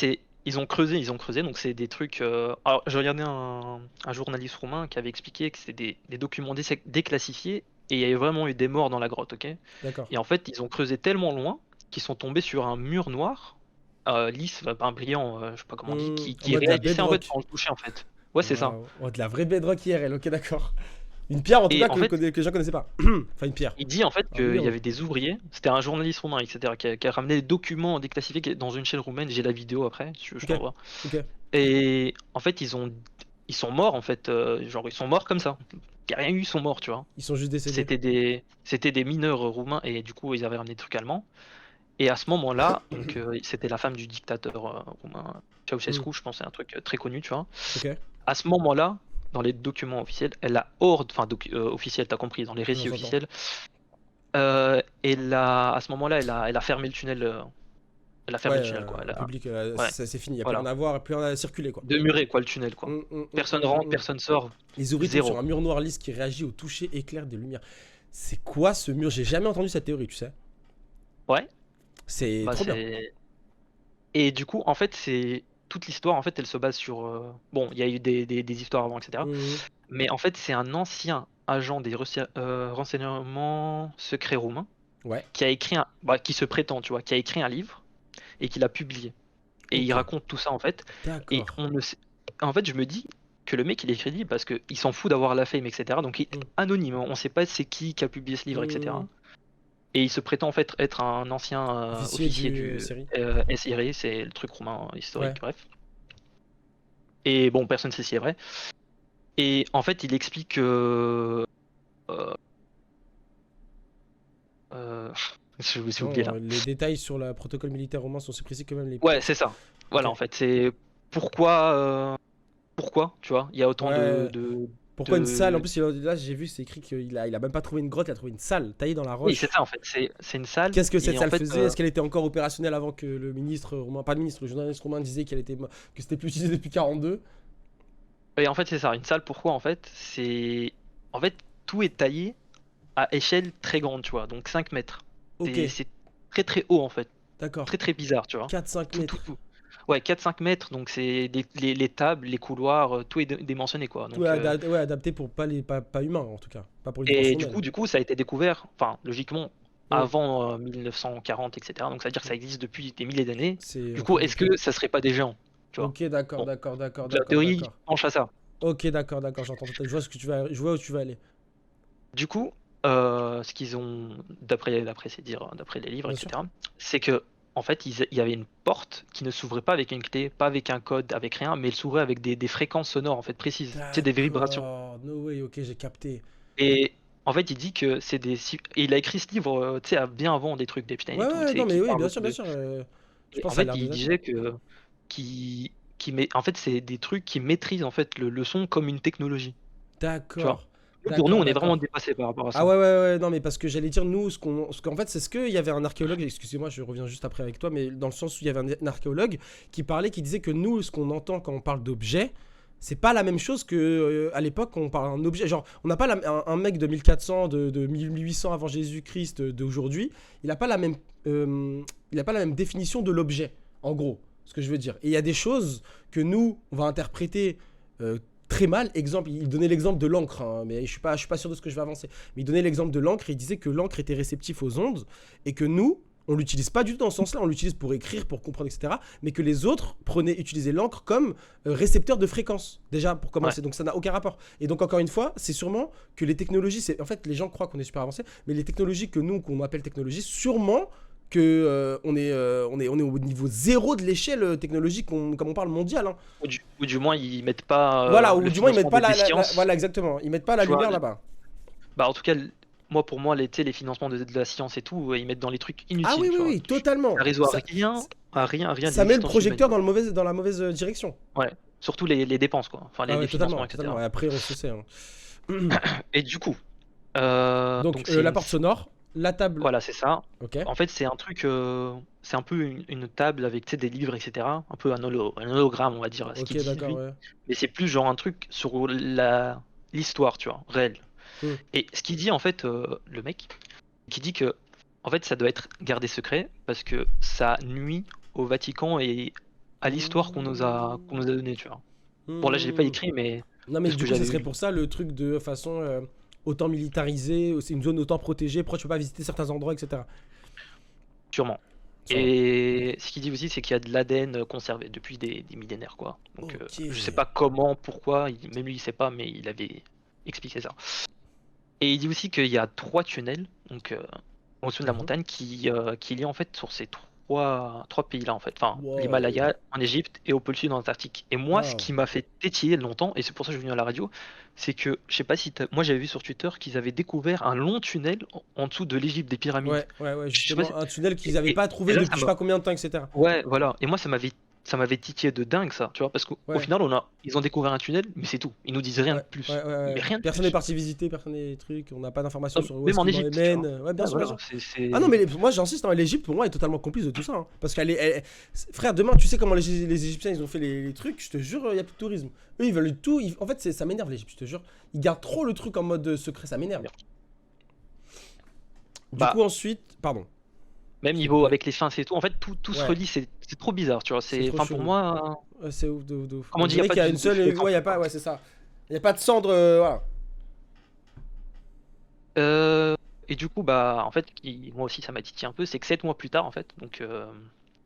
ils ont creusé, donc c'est des trucs. Alors, j'ai regardé un journaliste roumain qui avait expliqué que c'était des documents déclassifiés et il y avait vraiment eu des morts dans la grotte, ok? D'accord. Et en fait, ils ont creusé tellement loin qu'ils sont tombés sur un mur noir, lisse, pas brillant, je sais pas comment on dit, En qui mode de la réagissait en fait bedrock. sans le toucher en fait. Ouais, c'est ça. Waouh. Oh, de la vraie bedrock IRL. Ok, d'accord. Une pierre en tout Et cas en fait, que les gens connaissaient pas. Enfin, une pierre. il dit en fait Un qu'il mur. y avait des ouvriers, c'était un journaliste roumain, etc., qui a ramené des documents déclassifiés dans une chaîne roumaine. J'ai la vidéo après, si tu veux, je Ok, t'envoie. ok. Et en fait, ils sont morts en fait, genre ils sont morts comme ça. Il n'y a rien eu, ils sont morts, tu vois. Ils sont juste décédés. C'était des mineurs roumains et du coup ils avaient ramené des trucs allemands. Et à ce moment-là, donc c'était la femme du dictateur roumain Hmm. Ceausescu, je pense, c'est un truc très connu, tu vois. Ok. À ce moment-là, dans les documents officiels, elle a enfin officiels, t'as compris, dans les Non, récits j'entends. officiels, à ce moment-là, elle a fermé le tunnel. Elle a fermé Ouais, le tunnel, quoi. public, Ouais, c'est fini. Il n'y a plus rien voilà. à voir, plus rien à circuler quoi. Demurer, quoi, le tunnel, quoi. Personne rentre, Mm. personne sort, Les ouvriers tombent sur zéro. un mur noir lisse qui réagit au toucher éclair des lumières. C'est quoi ce mur? J'ai jamais entendu cette théorie, tu sais. Ouais, C'est bah trop bien. c'est. Et du coup, en fait, c'est toute l'histoire, en fait, elle se base sur. Bon, il y a eu des histoires avant, etc. Mhm. Mais en fait, c'est un ancien agent des renseignements secrets roumains Ouais. qui a écrit qui se prétend, tu vois, qui a écrit un livre et qui l'a publié. Et il Ok. raconte tout ça en fait. Et D'accord. on ne sait... En fait, je me dis que le mec il est crédible parce qu'il s'en fout d'avoir la fame, etc. Donc il est Mm. anonyme, on sait pas c'est qui a publié ce livre, etc. Hmm. Et il se prétend en fait être un ancien Officier officier du du série. SIRI, c'est le truc romain historique, Ouais. bref. Et bon, personne ne sait si c'est vrai. Et en fait, il explique que. Euh, euh, j'ai oublié Non, là. les détails sur le protocole militaire romain sont aussi précis que même les Ouais, pièces. c'est ça. Voilà, Ok. en fait, c'est pourquoi, tu vois, il y a autant Ouais. Pourquoi une salle? En de... plus, là, j'ai vu, c'est écrit il a même pas trouvé une grotte, il a trouvé une salle taillée dans la Oui, c'est roche. ça, en fait, c'est une salle. Qu'est-ce que cette Et en salle fait, faisait? Est-ce qu'elle était encore opérationnelle avant que le ministre romain, pas le ministre, le journaliste romain disait que c'était plus utilisé depuis 42? c'est ça, une salle, pourquoi, en fait, c'est. En fait, tout est taillé à échelle très grande, tu vois, donc 5 mètres. Ok, C'est très très haut, en fait. d'accord. Très très bizarre, tu vois. 4-5 Tout, tout, mètres. tout. Ouais, 4-5 mètres, donc c'est les tables, les couloirs, tout est dimensionné, quoi. Tout est ouais, adapté pour pas humain, en tout cas. Pas pour les Et dimensions du humaines. coup, ça a été découvert, enfin, logiquement, Hmm. avant 1940, etc. Donc ça veut dire que ça existe depuis des milliers d'années. C'est Du coup, ok, est-ce ok. que ça serait pas des géants, tu vois? Ok, d'accord, Bon, d'accord, d'accord, donc la d'accord, théorie d'accord. penche à ça. Ok, d'accord, d'accord, j'entends. Je vois ce que tu vas, je vois où tu vas aller. Du coup, ce qu'ils ont, d'après ces dires, d'après les livres, Bien sûr. etc., c'est que en fait, il y avait une porte qui ne s'ouvrait pas avec une clé, pas avec un code, avec rien, mais elle s'ouvrait avec des fréquences sonores en fait précises, tu sais, des vibrations. D'accord. No way, ok, j'ai capté. Et en fait, il dit que c'est et il a écrit ce livre, tu sais, bien avant des trucs d'Epstein Ouais, et tout, ouais, tu sais, non, mais qui oui, parle bien aussi sûr, bien de. sûr. Je Et pense en que ça a fait, l'air il déjà disait que qui met, en fait, c'est des trucs qui maîtrisent en fait le son comme une technologie, tu vois. D'accord, Pour nous, d'accord, on est vraiment d'accord. dépassé par rapport à Ah ça. ouais, ouais, ouais, non, mais parce que j'allais dire, nous, ce qu'en fait, c'est ce qu'il y avait un archéologue, excusez-moi, je reviens juste après avec toi, mais dans le sens où il y avait un archéologue qui disait que nous, ce qu'on entend quand on parle d'objet, c'est pas la même chose que à l'époque quand on parle d'un objet. Genre, on n'a pas un mec de 1400, de 1800 avant Jésus-Christ d'aujourd'hui, il n'a pas la même, il a pas la même définition de l'objet, en gros, ce que je veux dire. Et il y a des choses que nous, on va interpréter euh, très mal. Exemple, il donnait l'exemple de l'encre, hein, mais je suis pas sûr de ce que je vais avancer. Mais il donnait l'exemple de l'encre et il disait que l'encre était réceptif aux ondes et que nous, on l'utilise pas du tout dans ce sens-là, on l'utilise pour écrire, pour comprendre, etc. Mais que les autres utilisaient l'encre comme récepteur de fréquence, déjà pour Ouais. commencer. Donc ça n'a aucun rapport. Et donc encore une fois, c'est sûrement que les technologies, en fait, les gens croient qu'on est super avancé, mais les technologies que nous, qu'on appelle technologies, sûrement que on est au niveau zéro de l'échelle technologique, comme on parle mondial, hein. Ou du moins, ils mettent pas Voilà, ou le du moins ils mettent financement pas des sciences, voilà, exactement, ils mettent pas la tu vois. lumière là-bas. Bah, en tout cas, moi, pour moi, tu sais, les financements de la science et tout, ils mettent dans les trucs Ah oui, inutiles, tu oui, vois. oui, totalement. Ça résout à rien de Ça met le l'existence humaine, projecteur quoi. dans la mauvaise direction. Ouais. Surtout les dépenses, quoi. Enfin, Ah ouais, les financements, totalement, etc. totalement. Et après, on se sait, hein. Et du coup, Donc, donc c'est la porte sonore, la table. voilà, c'est ça. Ok. En fait, c'est un truc, c'est un peu une table avec, tu sais, des livres, etc. Un peu un hologramme, on va dire, ce Ok, qu'il dit d'accord, lui. ouais. Mais c'est plus genre un truc sur l'histoire, tu vois, réelle. Hmm. Et ce qu'il dit en fait, le mec, qui dit que en fait ça doit être gardé secret parce que ça nuit au Vatican et à l'histoire qu'on nous a donnée, tu vois. Bon là je l'ai pas Hmm. écrit mais Non, mais de ce du que coup, ça j'avais serait lu, pour ça le truc de façon autant militarisée, c'est une zone autant protégée, pourquoi tu peux pas visiter certains endroits, etc. sûrement. Sûrement. Et ce qu'il dit aussi c'est qu'il y a de l'ADN conservé depuis des millénaires quoi. Donc Ok. je sais pas comment, pourquoi, même lui il sait pas mais il avait expliqué ça. Et il dit aussi qu'il y a 3 tunnels donc au-dessus de la Mhm. montagne qui lient en fait sur ces trois pays-là en fait. Enfin, Wow. l'Himalaya en Égypte et au pôle sud en Antarctique. Et moi, ce Wow. qui m'a fait tétiller longtemps, et c'est pour ça que je suis venu à la radio, c'est que, je sais pas si moi j'avais vu sur Twitter qu'ils avaient découvert un long tunnel en dessous de l'Égypte, des pyramides. Ouais, ouais, ouais, Je sais pas justement, un tunnel qu'ils et, avaient et- pas et trouvé là, depuis je sais pas combien de temps, etc. ouais, voilà. Et moi, ça m'avait titillé de dingue ça, tu vois, parce qu'au Ouais, final, ils ont découvert un tunnel, mais c'est tout. Ils nous disent rien de ouais, ouais, plus. ouais, Mais ouais. rien de Personne n'est plus. parti visiter, personne n'est truc, on n'a pas d'informations sur où est-ce Même en qu'ils Égypte, tu mènent. vois. Ouais, bien Ouais, sûr, bien voilà, sûr. Ah non, c'est. mais moi j'insiste, hein, l'Égypte pour moi est totalement complice de tout ça, hein. Parce qu'elle est. Frère, demain, tu sais comment les Égyptiens ils ont fait les trucs, je te jure, il n'y a plus de tourisme. Eux ils veulent tout. En fait, ça m'énerve l'Égypte, je te jure. Ils gardent trop le truc en mode secret, ça m'énerve. Du Bah, coup, ensuite. Pardon, même s'il te niveau plaît. avec les fins, c'est tout. En fait, tout se Ouais, relie, c'est trop bizarre, tu vois. c'est trop Enfin, pour chelou. moi, Ouais, c'est ouf, de ouf, de ouf. comme on On dit, il n'y a dirait pas qu'il y a une de seule. feu Ouais, sans il y a feu, pas. quoi. Ouais, c'est ça. Il n'y a pas de cendre, voilà. Euh, et du coup, bah, en fait, moi aussi, ça m'a titillé un peu. C'est que 7 mois plus tard, en fait, donc,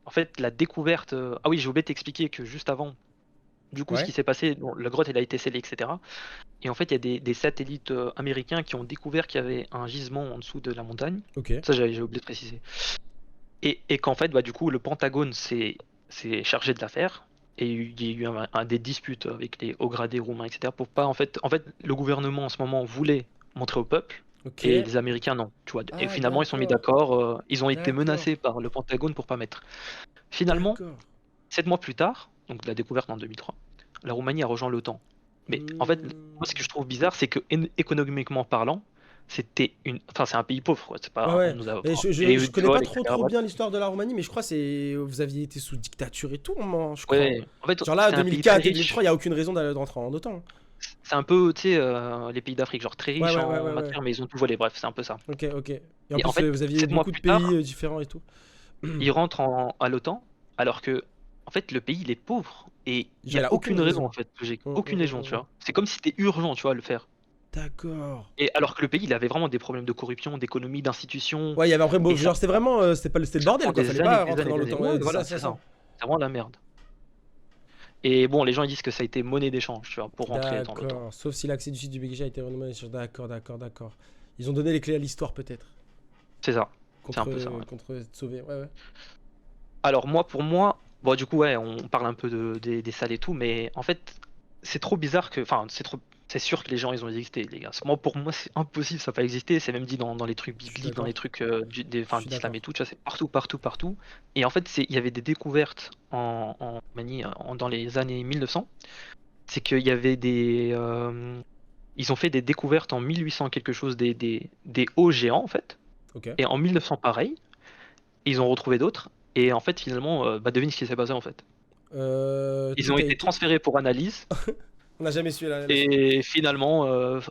en fait, la découverte. Ah oui, j'ai oublié de t'expliquer que juste avant, du coup, ce Ouais. qui s'est passé, bon, la grotte, elle a été scellée, etc. Et en fait, il y a des satellites américains qui ont découvert qu'il y avait un gisement en dessous de la montagne. Ok. Ça, j'ai oublié de préciser. Et qu'en fait, bah, du coup, le Pentagone s'est chargé de l'affaire. Et il y a eu des disputes avec les hauts gradés roumains, etc. Pour pas, en fait, le gouvernement en ce moment voulait montrer au peuple. Ok. Et les Américains non, tu vois. Et Ah, finalement, ils sont mis d'accord. d'accord. Ils ont été D'accord. menacés par le Pentagone pour pas mettre. Finalement, D'accord. 7 mois plus tard, donc de la découverte en 2003, la Roumanie a rejoint l'OTAN. Mais en fait, moi, ce que je trouve bizarre, c'est que économiquement parlant, enfin, c'est un pays pauvre, quoi. C'est Ouais, pas, on ouais. nous a, Et enfin, je connais pas trop etc. bien l'histoire de la Roumanie, mais je crois que vous aviez été sous dictature et tout, moi, je crois. Ouais, en fait, Genre là, c'est un pays très 2004, riche. 2003, il n'y a aucune raison de rentrer en OTAN. Hein. C'est un peu, tu sais, les pays d'Afrique, genre très Ouais, riches ouais, ouais, en ouais, ouais. matière, mais ils ont tout volé. Bref, c'est un peu ça. Ok, ok. Et en Et en plus, fait, vous aviez 7 mois beaucoup de plus pays tard, différents et tout. ils rentrent à l'OTAN, alors que, en fait, le pays, il est pauvre. Et il Genre, n'y il a a aucune aucune raison, raison. en fait, logique. Aucune raison, tu vois. C'est comme si c'était urgent, tu vois, à le faire. D'accord. Et alors que le pays, il avait vraiment des problèmes de corruption, d'économie, d'institutions. Ouais, il y avait un vrai Et ça genre, c'était vraiment. C'était le ça bordel, prend quoi. des Fallait années, pas des rentrer années, dans des années. l'OTAN. Ouais, Ouais, voilà, c'est c'est ça. ça. C'est vraiment la merde. Et bon, les gens ils disent que ça a été monnaie d'échange, tu vois, pour rentrer dans l'OTAN. D'accord. Sauf si l'accès du site du BGG a été renommé. D'accord, d'accord, d'accord. Ils ont donné les clés à l'histoire, peut-être. C'est ça. C'est un Contre, peu ça, ouais. contre être sauvé. Ouais, ouais. Alors moi, pour moi, bon du coup ouais, on parle un peu des salles et tout, mais en fait, c'est trop bizarre que, enfin, c'est sûr que les gens ils ont existé, les gars. Pour moi, c'est impossible, ça n'a pas existé. C'est même dit dans les trucs Je suis bibliques, dans d'accord. les trucs Je enfin, suis d'islam et d'accord. tout, tu vois, c'est partout, partout, partout. Et en fait, il y avait des découvertes en Roumanie dans les années 1900. C'est qu'il y avait ils ont fait des découvertes en 1800 quelque chose des hauts géants en fait. Ok. Et en 1900 pareil, ils ont retrouvé d'autres. Et en fait, finalement, bah, devine ce qui s'est passé en fait. Ils Tout ont a été été. transférés pour analyse. On n'a jamais su la suite. Et finalement,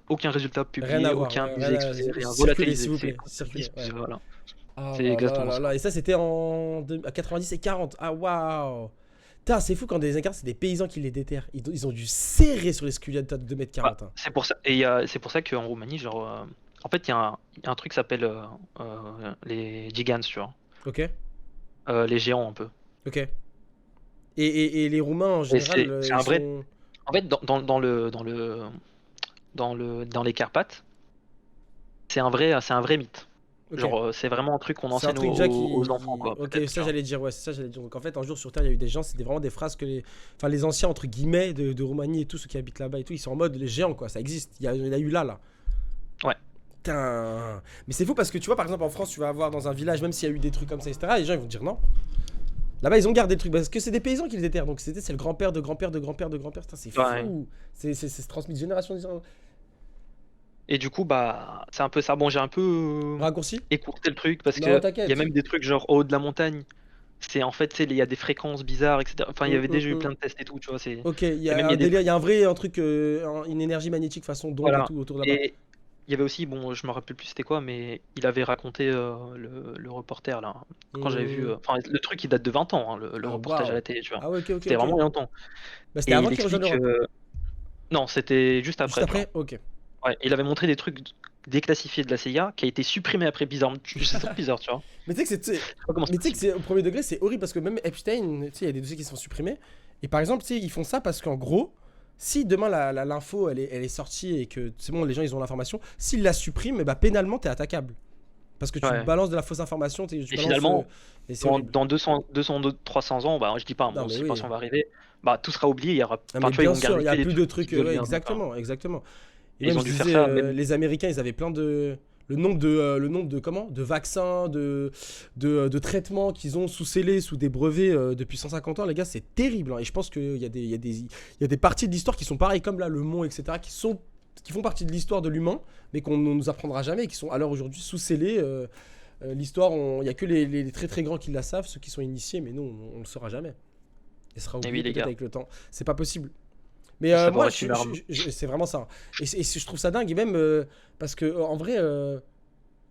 aucun résultat Rien à publié, voir. aucun Ouais, musée rien exposé, à... rien. Circulez, s'il Volatilisé, vous c'est plaît. Circulez. Ouais. voilà. Ah C'est là là exactement là ça. là. Et ça, c'était à 90 et 40. Ah waouh. Putain, c'est fou quand des incarnes, c'est des paysans qui les déterrent. Ils ont dû serrer sur les sculiades de 2 m 40. Bah, Hein. c'est pour ça. Et c'est pour ça qu'en Roumanie, genre, en fait, il y a un truc qui s'appelle les gigants, tu vois. Ok. Les géants un peu. Ok. Et les Roumains, en Et général, c'est ils un vrai. sont. En fait, dans les Carpates, c'est un vrai mythe. Ok. Genre, c'est vraiment un truc qu'on C'est un enseigne truc déjà aux enfants, quoi, Ok, peut-être, tu ça vois. j'allais dire, ouais, c'est ça j'allais dire. Donc en fait, un jour sur Terre, il y a eu des gens, c'était vraiment des phrases que les. Enfin, les anciens, entre guillemets, de Roumanie et tout, ceux qui habitent là-bas et tout, ils sont en mode les géants, quoi, ça existe. Il y a eu là. Ouais. Putain. Mais c'est fou parce que tu vois, par exemple, en France, tu vas avoir dans un village, même s'il y a eu des trucs comme ça, etc., les gens ils vont te dire non. Là-bas, ils ont gardé le truc parce que c'est des paysans qui les déterrent. Donc c'est le grand-père de grand-père de grand-père de grand-père. Putain, c'est fou. Ouais. C'est transmis de génération en génération. Et du coup, bah, c'est un peu ça. Bon, j'ai un peu Raccourci. écourté le truc parce Non, que il y a t'inquiète. même des trucs genre au haut de la montagne. C'est en fait, tu sais, il y a des fréquences bizarres, etc. Enfin, il y avait déjà eu plein de tests et tout, tu vois. Ok, il y Et même a il y un a des délire, il y a un vrai un truc, une énergie magnétique façon d'onde et voilà. tout autour de là-bas. Et il y avait aussi, bon, je me rappelle plus c'était quoi, mais il avait raconté le reporter là. Quand j'avais vu, enfin, le truc il date de 20 ans, hein, le Ah reportage à waouh. la télé, tu vois. Ah ouais, ok, ok, C'était ok. vraiment il y a longtemps. Bah c'était Et avant il qu'il rejoigne explique. l'Europe. Non, c'était juste Juste après, tu vois. après, ok. Ouais, il avait montré des trucs déclassifiés de la CIA qui a été supprimé après, bizarre. C'est trop bizarre, tu vois. Mais tu sais que Je sais pas comment c'est mais tu sais que possible. c'est au premier degré, c'est horrible parce que même Epstein, tu sais, il y a des dossiers qui sont supprimés. Et par exemple, tu sais, ils font ça parce qu'en gros, si demain l'info elle est sortie et que c'est bon, les gens ils ont l'information, s'ils la suppriment, eh bah, pénalement t'es attaquable. Parce que tu Ouais. balances de la fausse information, tu Et balances, finalement, et c'est dans, horrible. dans 200, 300 ans, bah, je dis pas, Non on mais sait pas oui. si on va arriver, bah, tout sera oublié, il y aura, Ah, enfin, mais tu vois, ils bien vont sûr, garder il y que a les plus trucs de trucs. qui veulent Ouais, bien, donc, exactement, exactement. Et et ils même ont je dû faire disais, ça, même. les Américains, ils avaient plein de. Le nombre de comment? De vaccins, de traitements qu'ils ont sous scellés, sous des brevets depuis 150 ans, les gars, c'est terrible. Hein. Et je pense qu'il y a des parties de l'histoire qui sont pareilles, comme là, le Mont, etc., qui font partie de l'histoire de l'humain, mais qu'on ne nous apprendra jamais, et qui sont à l'heure aujourd'hui sous scellés. L'histoire, il n'y a que les très très grands qui la savent, ceux qui sont initiés, mais nous, on ne le saura jamais. Et sera Et oublié oui, les peut-être gars, avec le temps. C'est pas possible. Mais le savoir moi, est une arme. c'est vraiment ça. Et je trouve ça dingue, et même parce que en vrai,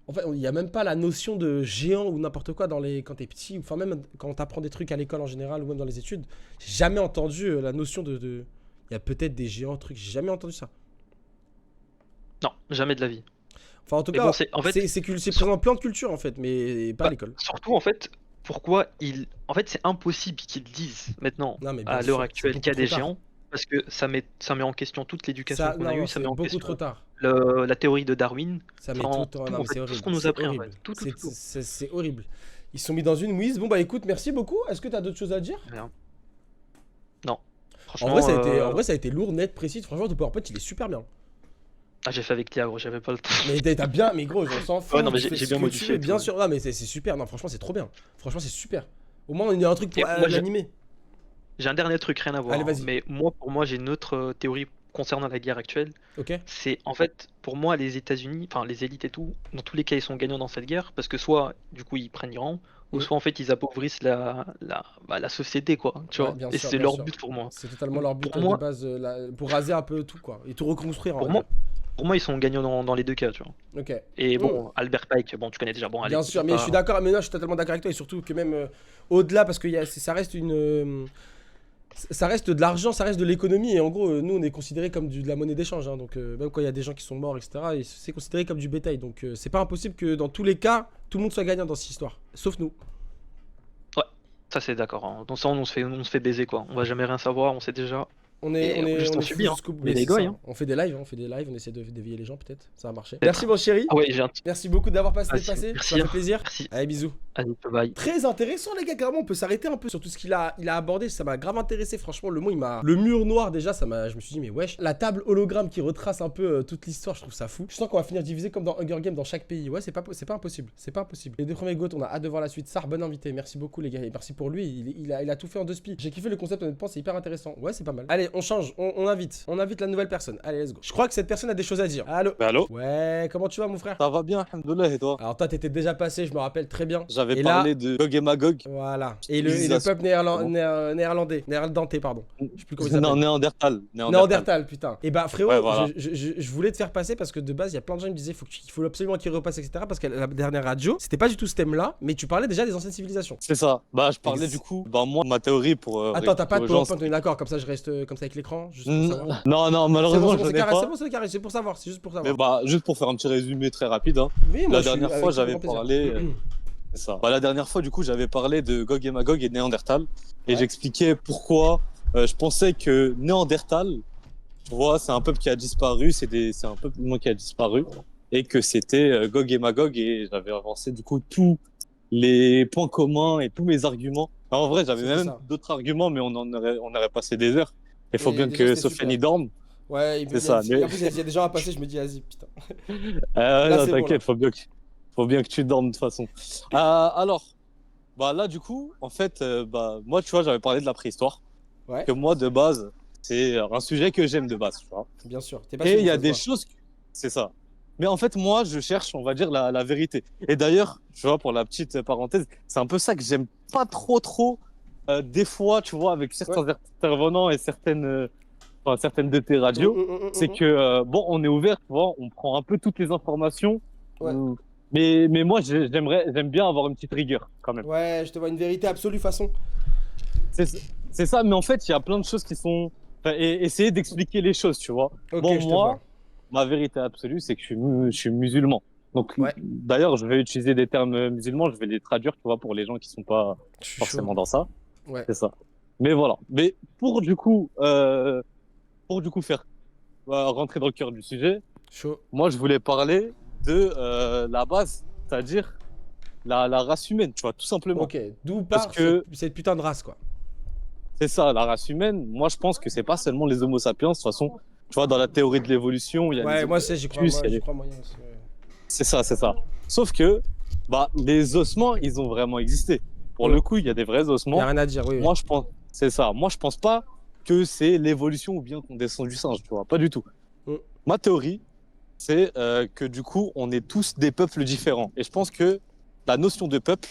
en fait, il n'y a même pas la notion de géant ou n'importe quoi quand t'es petit, ou enfin même quand t'apprends des trucs à l'école en général ou même dans les études. J'ai jamais entendu la notion il y a peut-être des géants, trucs. J'ai jamais entendu ça. Non, jamais de la vie. Enfin, en tout Mais cas, bon, en fait, c'est présent dans plein de cultures en fait, mais pas à bah, l'école. surtout en fait, pourquoi en fait, c'est impossible qu'ils disent maintenant, Non, mais bien à l'heure sûr, c'est actuelle, beaucoup qu'il y a trop des tard. géants, parce que ça met en question toute l'éducation Ça, qu'on a non, eue, non, ça c'est met en beaucoup question trop tard. la théorie de Darwin, Ça ça met tout, tout, non, en mais fait, c'est tout ce horrible, qu'on nous a c'est appris en horrible. fait, tout. C'est horrible. Ils sont mis dans une mouise. Bon bah écoute, merci beaucoup. Est-ce que t'as d'autres choses à dire? Rien. Non, En vrai, franchement, ça a été lourd, net, précis. Franchement, ton PowerPoint, il est super bien. j'ai fait avec Théa, gros, j'avais pas le temps. Mais t'as bien, mais gros, on s'en fout. Ouais, non, mais tu fais j'ai ce bien que tu modifié veux, et bien tout. sûr. Non, mais c'est super. Non, franchement, c'est trop bien. Franchement, c'est super. Au moins, il y a un truc Et pour moi, l'animer. j'ai un dernier truc, rien à voir, Allez, hein, vas-y. mais pour moi, j'ai une autre théorie concernant la guerre actuelle. Ok. C'est en fait, pour moi, les États-Unis, enfin les élites et tout, dans tous les cas, ils sont gagnants dans cette guerre parce que soit, du coup, ils prennent l'Iran, ou Mm. soit en fait, ils appauvrissent la société, quoi, tu Ouais, vois. bien Et sûr, c'est bien leur sûr. but pour moi. C'est totalement Donc, leur but pour de moi, base, pour raser un peu tout, quoi. Et tout reconstruire, on pour va moi, dire. pour moi, ils sont gagnants dans les deux cas, tu vois. Ok. Et Mm. bon, Albert Pike, bon, tu connais déjà, bon, allez, Bien je sûr, vais mais je suis pas. d'accord, mais non, je suis totalement d'accord avec toi, et surtout que même au-delà, parce que ça reste ça reste de l'argent, ça reste de l'économie, et en gros, nous, on est considéré comme de la monnaie d'échange, hein, donc même quand il y a des gens qui sont morts, etc., et c'est considéré comme du bétail, donc c'est pas impossible que dans tous les cas, tout le monde soit gagnant dans cette histoire, sauf nous. Ouais, ça c'est d'accord, hein. Dans ça, on se fait baiser, quoi. On va jamais rien savoir, on sait déjà. Et juste On on est fou subit, hein. jusqu'au bout, On est mais des c'est goy, ça, hein. on fait des lives, on essaie d'éveiller les gens, peut-être, ça va marcher. Peut-être. Merci, mon chéri, Ah ouais, j'ai un. merci beaucoup d'avoir passé, Vas-y, ça merci, fait hein. plaisir. Merci. Allez, bisous. Allez, bye. Très intéressant les gars, carrément on peut s'arrêter un peu sur tout ce qu'il a abordé, ça m'a grave intéressé, franchement le mur noir déjà, je me suis dit mais wesh, la table hologramme qui retrace un peu toute l'histoire, je trouve ça fou. Je sens qu'on va finir divisé comme dans Hunger Games dans chaque pays, ouais c'est pas impossible, Les deux premiers goats, on a hâte de voir la suite. Sar, bon invité, merci beaucoup les gars, et merci pour lui, il a tout fait en 2 spi. J'ai kiffé le concept honnêtement, c'est hyper intéressant, ouais c'est pas mal. Allez on change, on invite la nouvelle personne, allez let's go. Je crois que cette personne a des choses à dire, allô. Bah allô. Ouais, comment tu vas mon frère? Ça va bien, alhamdoulilah, et toi? Alors toi t'étais déjà passé, je me rappelle très bien. J'avais Et là- parlé de Gog et Magog. Voilà. Et le Civilisation. peuple néerlandais, pardon. Je sais plus comment il Non, s'appelle. Néandertal. Néandertal, putain. Et bah frérot, Ouais, voilà. je voulais te faire passer parce que de base, il y a plein de gens qui me disaient qu'il faut absolument qu'il repasse, etc. Parce que la dernière radio, c'était pas du tout ce thème-là, mais tu parlais déjà des anciennes civilisations. C'est ça. Bah, je parlais du coup. Bah, moi, ma théorie pour. Attends, t'as pas de réexpliquer aux gens, PowerPoint, on est d'accord, comme ça je reste comme ça avec l'écran, juste pour savoir. Non, malheureusement, je c'est n'ai carré, pas. c'est carré, c'est pour savoir, c'est juste pour Mais savoir. bah, juste pour faire un petit résumé très rapide, hein. Oui, moi, La je suis dernière avec fois, tout j'avais grand plaisir. parlé. C'est ça. Bah, la dernière fois, du coup, j'avais parlé de Gog et Magog et Néandertal. Et Ouais. j'expliquais pourquoi je pensais que Néandertal, tu vois, c'est un peuple qui a disparu, c'est un peuple humain qui a disparu. Et que c'était Gog et Magog. Et j'avais avancé, du coup, tous les points communs et tous mes arguments. Alors, en vrai, j'avais C'était même ça. d'autres arguments, mais on aurait passé des heures. Il faut Mais bien déjà, que c'était Sofiane y super. dorme. Ouais, C'est ça, mais- en plus, il y a des gens à passer, je me dis, vas-y, putain. Non, c'est bon, t'inquiète, faut bien que tu dormes de toute façon. Alors, bah là, du coup, en fait, bah, moi, tu vois, j'avais parlé de la préhistoire. Ouais, Que moi, de base, c'est un sujet que j'aime de base, tu vois. bien sûr. T'es Et passionné, il y a ça se des voit. choses, c'est ça. Mais en fait, moi, je cherche, on va dire, la vérité. Et d'ailleurs, tu vois, pour la petite parenthèse, c'est un peu ça que j'aime pas trop, des fois, tu vois, avec certains intervenants et certaines de tes radios. C'est que, bon, on est ouvert, tu vois, on prend un peu toutes les informations. Ouais. Mais moi, j'aime bien avoir une petite rigueur, quand même. Ouais, je te vois une vérité absolue façon. C'est ça, mais en fait, il y a plein de choses qui sont. Enfin, et essayer d'expliquer les choses, tu vois. Ok, Bon, je te moi, vois. ma vérité absolue, c'est que je suis musulman. Donc, Ouais. d'ailleurs, je vais utiliser des termes musulmans, je vais les traduire, tu vois, pour les gens qui sont pas Je suis forcément chaud. dans ça. Ouais. C'est ça. Mais voilà. Mais pour du coup faire rentrer dans le cœur du sujet, Chaud. moi, je voulais parler de la base, c'est-à-dire la race humaine, tu vois, tout simplement. Ok, d'où Parce part que- cette putain de race, quoi. C'est ça, la race humaine. Moi, je pense que c'est pas seulement les Homo sapiens. De toute façon, tu vois, dans la théorie de l'évolution, il y a Ouais, les moi, j'y crois, Plus, il y a j'y les- crois moyen aussi. Ouais. C'est ça. Sauf que, bah, les ossements, ils ont vraiment existé. Pour Ouais. le coup, il y a des vrais Y a ossements. rien à dire, oui. Moi, je pense, c'est ça. Moi, je pense pas que c'est l'évolution ou bien qu'on descend du singe, tu vois. Pas du tout. Mm. Ma théorie, c'est que du coup, on est tous des peuples différents. Et je pense que la notion de peuple,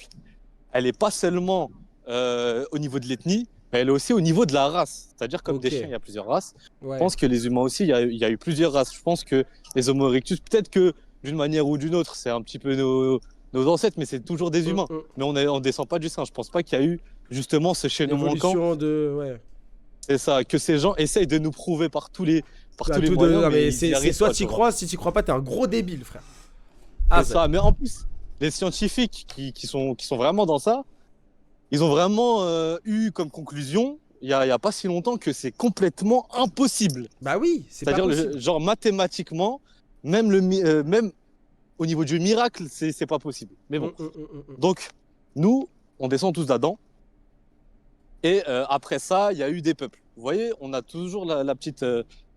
elle est pas seulement au niveau de l'ethnie, mais elle est aussi au niveau de la race. C'est-à-dire, comme des Ok. chiens, il y a plusieurs races. Ouais. Je pense que les humains aussi, il y a eu plusieurs races. Je pense que les Homo erectus, peut-être que d'une manière ou d'une autre, c'est un petit peu nos ancêtres, mais c'est toujours des humains. Mais on descend pas du singe. Je pense pas qu'il y a eu justement ce chaînon manquant. L'évolution de. Ouais. C'est ça, que ces gens essayent de nous prouver par tous les Bah, moyens. non, mais ils y c'est arrivent soit pas, t'y tu vois. crois, si t'y crois pas, t'es un gros débile, frère. Ah, C'est ça. Mais en plus, les scientifiques qui sont vraiment dans ça, ils ont vraiment eu comme conclusion, il y a pas si longtemps, que c'est complètement impossible. Bah oui, c'est pas C'est-à-dire, possible. genre mathématiquement, même au niveau du miracle, c'est pas possible. Mais bon. Donc, nous, on descend tous là-dedans. Et après ça, il y a eu des peuples. Vous voyez, on a toujours la petite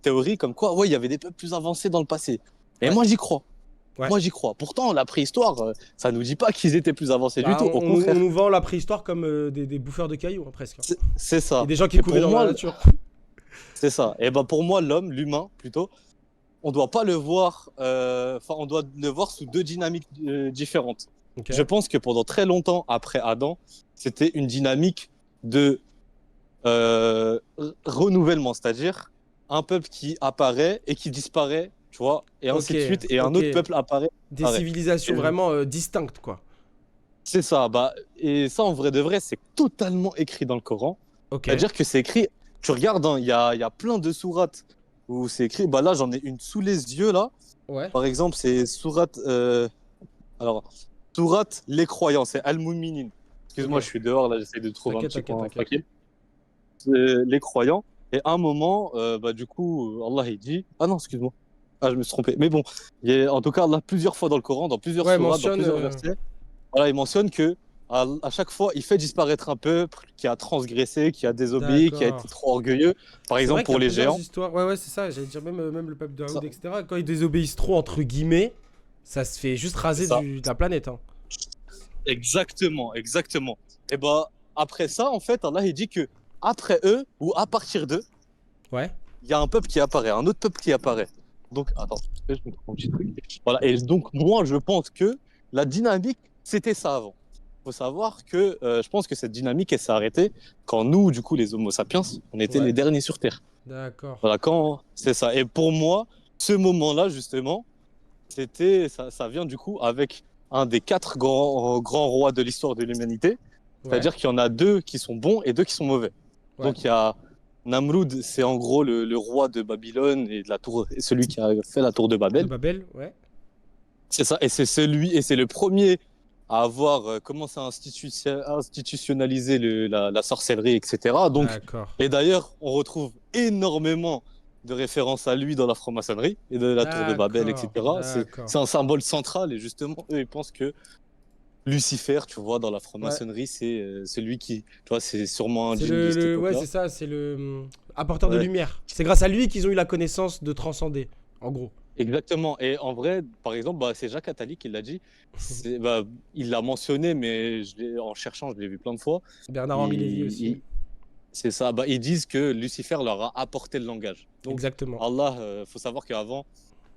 théorie comme quoi, ouais, il y avait des peuples plus avancés dans le passé. Et Ouais. moi, j'y crois. Ouais. Moi, j'y crois. Pourtant, la préhistoire, ça nous dit pas qu'ils étaient plus avancés du Bah, tout. Au on contraire. nous vend la préhistoire comme des bouffeurs de cailloux, hein, presque. C'est ça. Et des gens qui Et couraient pour dans la moi, nature. c'est ça. Et ben pour moi, l'humain, plutôt, on doit pas le voir. Enfin, on doit le voir sous deux dynamiques différentes. Ok. Je pense que pendant très longtemps, après Adam, c'était une dynamique de renouvellement, c'est-à-dire un peuple qui apparaît et qui disparaît, tu vois, et ainsi Ok, de suite, et un ok. autre peuple apparaît. Des Pareil. civilisations Et- vraiment distinctes, quoi. C'est ça, bah, et ça, en vrai de vrai, c'est totalement écrit dans le Coran. Ok. C'est-à-dire que c'est écrit, tu regardes, hein, il y a plein de sourates où c'est écrit, bah là, j'en ai une sous les yeux, là. Ouais. Par exemple, c'est sourate, alors, sourate les croyants, c'est Al-Mu'minin. Excuse-moi, Ok. je suis dehors, là, j'essaie de trouver un T'inquiète, petit coin t'inquiète. tranquille. C'est les croyants. Et à un moment, bah, du coup, Allah, il dit, ah non, excuse-moi. Ah, je me suis trompé. Mais bon, en tout cas, Allah, plusieurs fois dans le Coran, dans plusieurs Ouais, sourates, dans mentionne. plusieurs versets, voilà, il mentionne que à chaque fois, il fait disparaître un peuple qui a transgressé, qui a désobéi, qui a D'accord. été trop orgueilleux. Par C'est exemple, vrai qu'il y pour a les plusieurs géants. histoires. Ouais, ouais, c'est ça. J'allais dire même le peuple de Ça. Haoud, etc. Quand ils désobéissent trop, entre guillemets, ça se fait juste raser C'est ça. de la planète. Hein. Exactement, exactement. Et bah, après ça, en fait, Allah, il dit que après eux, ou à partir d'eux, Ouais. il y a un peuple qui apparaît, un autre peuple qui apparaît. Donc, attends, je me trompe un petit truc. Voilà, et donc, moi, je pense que la dynamique, c'était ça avant. Il faut savoir que je pense que cette dynamique, elle s'est arrêtée quand nous, du coup, les Homo sapiens, on était Ouais. les derniers sur Terre. D'accord. Voilà, quand c'est ça. Et pour moi, ce moment-là, justement, ça vient du coup avec un des 4 grands rois de l'histoire de l'humanité. Ouais. C'est-à-dire qu'il y en a 2 qui sont bons et 2 qui sont mauvais. Ouais. Donc il y a Namrud, c'est en gros le roi de Babylone et de la tour, celui qui a fait la tour de De Babel. Babel, ouais. C'est ça, et c'est le premier à avoir commencé à institutionnaliser la sorcellerie, etc. Donc, D'accord. et d'ailleurs, on retrouve énormément de références à lui dans la franc-maçonnerie et de la tour de Babel, etc. D'accord. C'est un symbole central et justement, eux, ils pensent que Lucifer, tu vois, dans la Ouais. franc-maçonnerie, c'est celui qui, tu vois, c'est sûrement un C'est djinn de cette ouais, époque-là. c'est ça, c'est le apporteur de Ouais. lumière. C'est grâce à lui qu'ils ont eu la connaissance de transcender, en gros. Exactement. Et en vrai, par exemple, bah, c'est Jacques Attali qui l'a dit. Bah, il l'a mentionné, mais en cherchant, je l'ai vu plein de fois. Bernard-Henri Lévy aussi. C'est ça. Bah, ils disent que Lucifer leur a apporté le langage. Donc, Exactement. Allah, faut savoir qu'avant,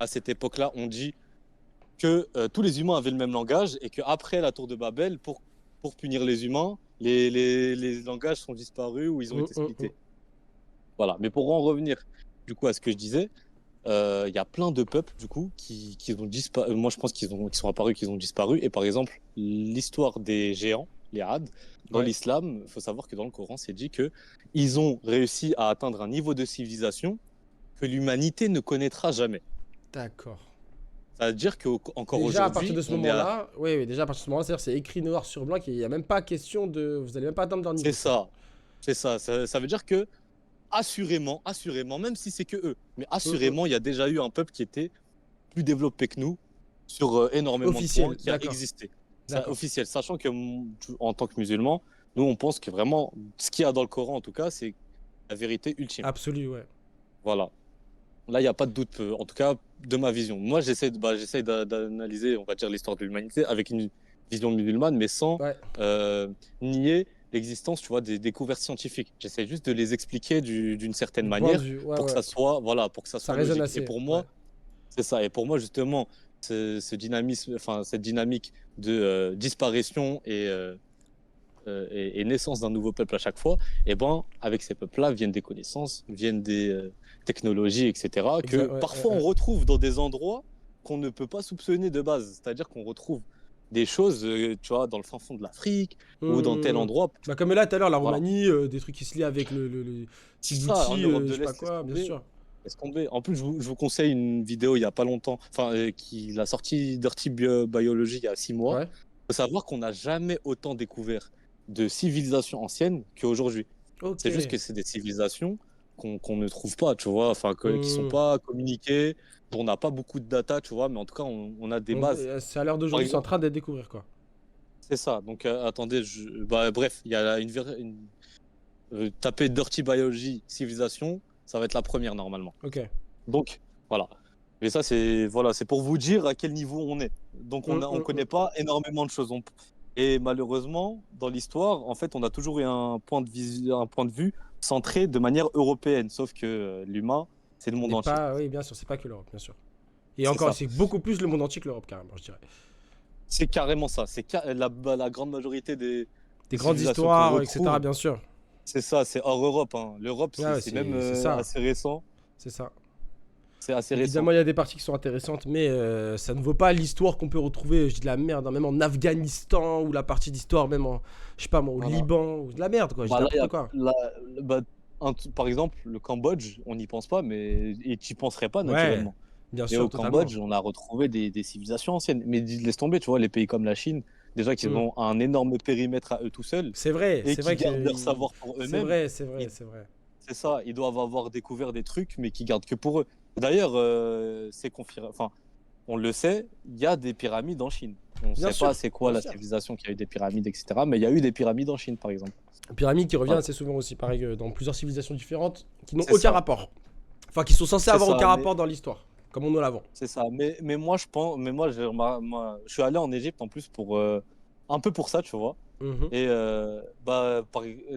à cette époque-là, on dit que tous les humains avaient le même langage et qu'après la tour de Babel, pour punir les humains, les langages sont disparus ou ils ont été splittés. Voilà. Mais pour en revenir du coup à ce que je disais, il y a plein de peuples du coup qui ont disparu. Moi, je pense qu'ils sont apparus, qu'ils ont disparu. Et par exemple, l'histoire des géants, les Had, dans Ouais. l'islam, il faut savoir que dans le Coran, c'est dit que ils ont réussi à atteindre un niveau de civilisation que l'humanité ne connaîtra jamais. D'accord. Ça veut dire qu'encore Déjà à partir aujourd'hui, de ce on est à... moment-là, oui, déjà à partir de ce moment-là, c'est-à-dire c'est écrit noir sur blanc qu'il n'y a même pas question de, vous allez même pas atteindre leur niveau. C'est ça. C'est ça. Ça veut dire que assurément, même si c'est que eux, mais assurément, il y a déjà eu un peuple qui était plus développé que nous sur énormément Officiel, de points qui a d'accord. existé. Ça, D'accord. officiel, sachant que en tant que musulman, nous on pense que vraiment ce qu'il y a dans le Coran en tout cas, c'est la vérité ultime. Absolu, ouais. Voilà. Là, il n'y a pas de doute, en tout cas de ma vision. Moi, j'essaie d'analyser, on va dire, l'histoire de l'humanité avec une vision musulmane, mais sans Ouais. nier l'existence, tu vois, des découvertes scientifiques. J'essaie juste de les expliquer d'une certaine Du point manière de vue, ouais, pour que ouais. ça soit, voilà, pour que ça Ça soit résonne logique. assez. Et pour moi, ouais. c'est ça. Et pour moi, justement, ce dynamisme, enfin, cette dynamique de disparition et naissance d'un nouveau peuple à chaque fois, et ben, avec ces peuples-là viennent des connaissances, viennent des technologies, etc., que Exact, ouais, parfois ouais, on retrouve dans des endroits qu'on ne peut pas soupçonner de base. C'est-à-dire qu'on retrouve des choses, tu vois, dans le fin fond de l'Afrique ou dans tel endroit. Bah comme là tout à l'heure, la Voilà. Roumanie, des trucs qui se lient avec le C'est ça, en Djibouti, Europe je de sais pas l'Est, quoi, bien sûr. Laisse tomber. En plus, je vous conseille une vidéo il y a pas longtemps, enfin, qui l'a sortie Dirty Biology il y a 6 mois. Ouais. Faut savoir qu'on n'a jamais autant découvert de civilisations anciennes qu'aujourd'hui. Ok. C'est juste que c'est des civilisations qu'on ne trouve pas, tu vois, enfin, qui sont Hmm. pas communiquées, dont on n'a pas beaucoup de data, tu vois, mais en tout cas, on a des bases. C'est à l'heure Par d'aujourd'hui, c'est en exemple, train de découvrir quoi. c'est ça. Donc, attendez, bah, bref, il y a taper Dirty Biology civilisation, ça va être la première normalement. Ok. Donc, voilà. Mais ça, c'est voilà, c'est pour vous dire à quel niveau on est. Donc, on connaît pas énormément de choses. Et malheureusement, dans l'histoire, en fait, on a toujours eu un point de vue centré de manière européenne. Sauf que l'humain, c'est le monde entier. Oui, bien sûr, c'est pas que l'Europe, bien sûr. Et C'est encore, ça. c'est beaucoup plus le monde entier que l'Europe, carrément, je dirais. C'est carrément ça. C'est la grande majorité Des grandes civilisations histoires, qu'on etc., retrouve. bien sûr. C'est ça, c'est hors Europe, hein. L'Europe, Ah ouais, c'est même c'est ça. assez récent. C'est ça. C'est assez récent. Évidemment, il y a des parties qui sont intéressantes, mais ça ne vaut pas l'histoire qu'on peut retrouver, je dis de la merde, hein, même en Afghanistan, ou la partie d'histoire, même en, je sais pas moi, au Voilà. Liban, ou de la merde, quoi, je dis Bah, là, n'importe quoi. bah, par exemple, le Cambodge, on n'y pense pas, mais et tu n'y penserais pas Ouais, naturellement. bien Et sûr, au totalement. Cambodge, on a retrouvé des civilisations anciennes. Mais laisse tomber, tu vois, les pays comme la Chine, déjà qu'ils Mm. ont un énorme périmètre à eux tout seuls C'est vrai et qui que... gardent leur savoir pour C'est eux-mêmes. vrai, c'est vrai, Ils- c'est vrai. C'est ça, ils doivent avoir découvert des trucs, mais qui gardent que pour eux. D'ailleurs, c'est confirmé. Enfin, on le sait, il y a des pyramides en Chine. On ne Bien sait sûr, pas c'est quoi bien la sûr. civilisation qui a eu des pyramides, etc. Mais il y a eu des pyramides en Chine, par exemple. Pyramide qui revient Ouais. assez souvent aussi, pareil, dans plusieurs civilisations différentes, qui n'ont C'est aucun ça. rapport. Enfin, qui sont censés C'est avoir ça, aucun mais- rapport dans l'histoire, comme on nous l'avons. C'est ça. Mais moi, je pense. Mais moi, je suis allé en Égypte en plus pour un peu pour ça, tu vois. Mhm. Et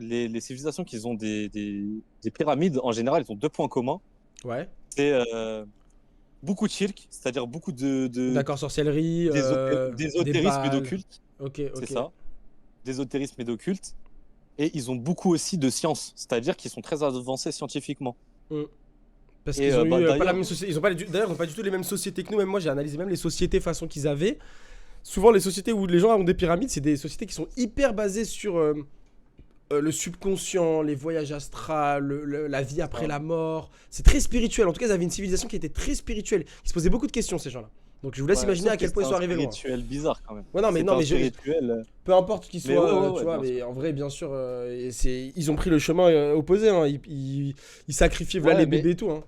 les civilisations qui ont des pyramides, en général, ils ont deux points communs. Ouais. C'est beaucoup de shirk, c'est-à-dire beaucoup de D'accord, sorcellerie, des d'ésotérisme et balles. d'occulte. Ok, ok. C'est ça. D'ésotérisme et d'occulte. Et ils ont beaucoup aussi de science, c'est-à-dire qu'ils sont très avancés scientifiquement. Parce Et, qu'ils ont bah, eu pas la d'ailleurs- même société. D'ailleurs, ils ont pas du tout les mêmes sociétés que nous. Même moi, j'ai analysé même les sociétés façon qu'ils avaient. Souvent, les sociétés où les gens ont des pyramides, c'est des sociétés qui sont hyper basées sur le subconscient, les voyages astrales, la vie après ça. la mort. C'est très spirituel. En tout cas, ils avaient une civilisation qui était très spirituelle. Ils se posaient beaucoup de questions, ces gens-là. Donc, je vous laisse Ouais, imaginer sauf à quel que point ils c'est sont un arrivés loin. spirituel bizarre quand même. Ouais, non, mais C'est non, un mais spirituel. peu importe qu'ils Mais soient, ouais, tu vois, bien mais en vrai, bien sûr, ils ont pris le chemin opposé. Hein. Ils sacrifient voilà, Ouais, les mais- bébés et tout. Hein.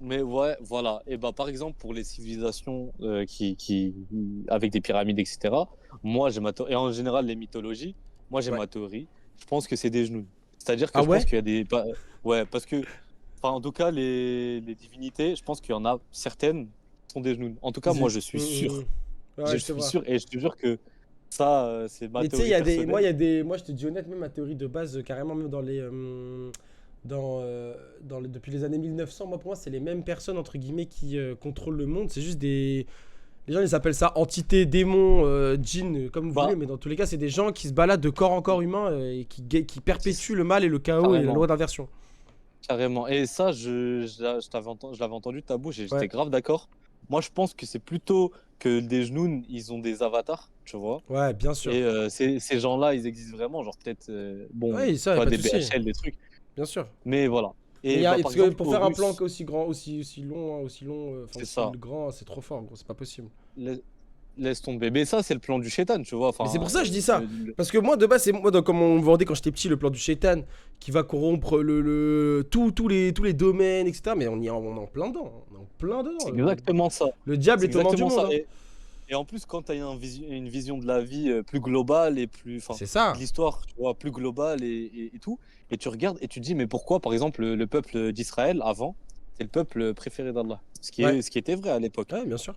Mais ouais, voilà. Et bah par exemple pour les civilisations avec des pyramides, etc. Moi j'ai et en général les mythologies. Moi j'ai Ouais. ma théorie. Je pense que c'est des genoux. C'est-à-dire que Ah je ouais pense qu'il y a des ouais parce que enfin en tout cas les divinités, je pense qu'il y en a certaines qui sont des genoux. En tout cas moi je suis sûr. Ouais, Je te suis vois. sûr et je te jure que ça c'est ma Mais tu sais, théorie il y a des, personnelle. moi, il y a des, moi, je te dis honnête, même ma théorie de base, carrément, même dans les, depuis les années 1900, moi, pour moi, c'est les mêmes personnes entre guillemets qui contrôlent le monde. C'est juste des, les gens, ils appellent ça entités, démons, djinns, comme vous Bah. voulez, mais dans tous les cas, c'est des gens qui se baladent de corps en corps humain et qui perpétuent le mal et le chaos et la Carrément. loi d'inversion. Carrément. Et ça, je l'avais entendu de ta bouche et j'étais Ouais. grave d'accord. Moi, je pense que c'est plutôt que des genoux, ils ont des avatars, tu vois. Ouais, bien sûr. Et ces gens-là, ils existent vraiment. Genre, peut-être, bon, Ouais, ça, y a pas pas de des souci. BHL, des trucs. Bien sûr. Mais voilà. Mais Et il y a- bah, par parce que exemple, pour aux faire un Russes, plan aussi grand, aussi long, enfin, C'est aussi ça. grand, c'est trop fort, gros, c'est pas possible. laisse tomber. Mais ça, c'est le plan du chétan, tu vois. Enfin, Mais c'est pour ça que je dis ça. le- Parce que moi, de base, c'est moi, comme on me vendait quand j'étais petit, le plan du Shaitan, qui va corrompre tous les domaines, etc. Mais on est en plein dedans. On est en plein dedans. C'est exactement ça. Le diable C'est est au monde du exactement monde. ça. Hein. Et en plus, quand tu as une vision de la vie plus globale et plus. Enfin, C'est ça. de l'histoire, tu vois, plus globale et tout. Et tu regardes et tu te dis, mais pourquoi, par exemple, le peuple d'Israël, avant, c'est le peuple préféré d'Allah. Ce qui était vrai à l'époque. Ouais, bien sûr.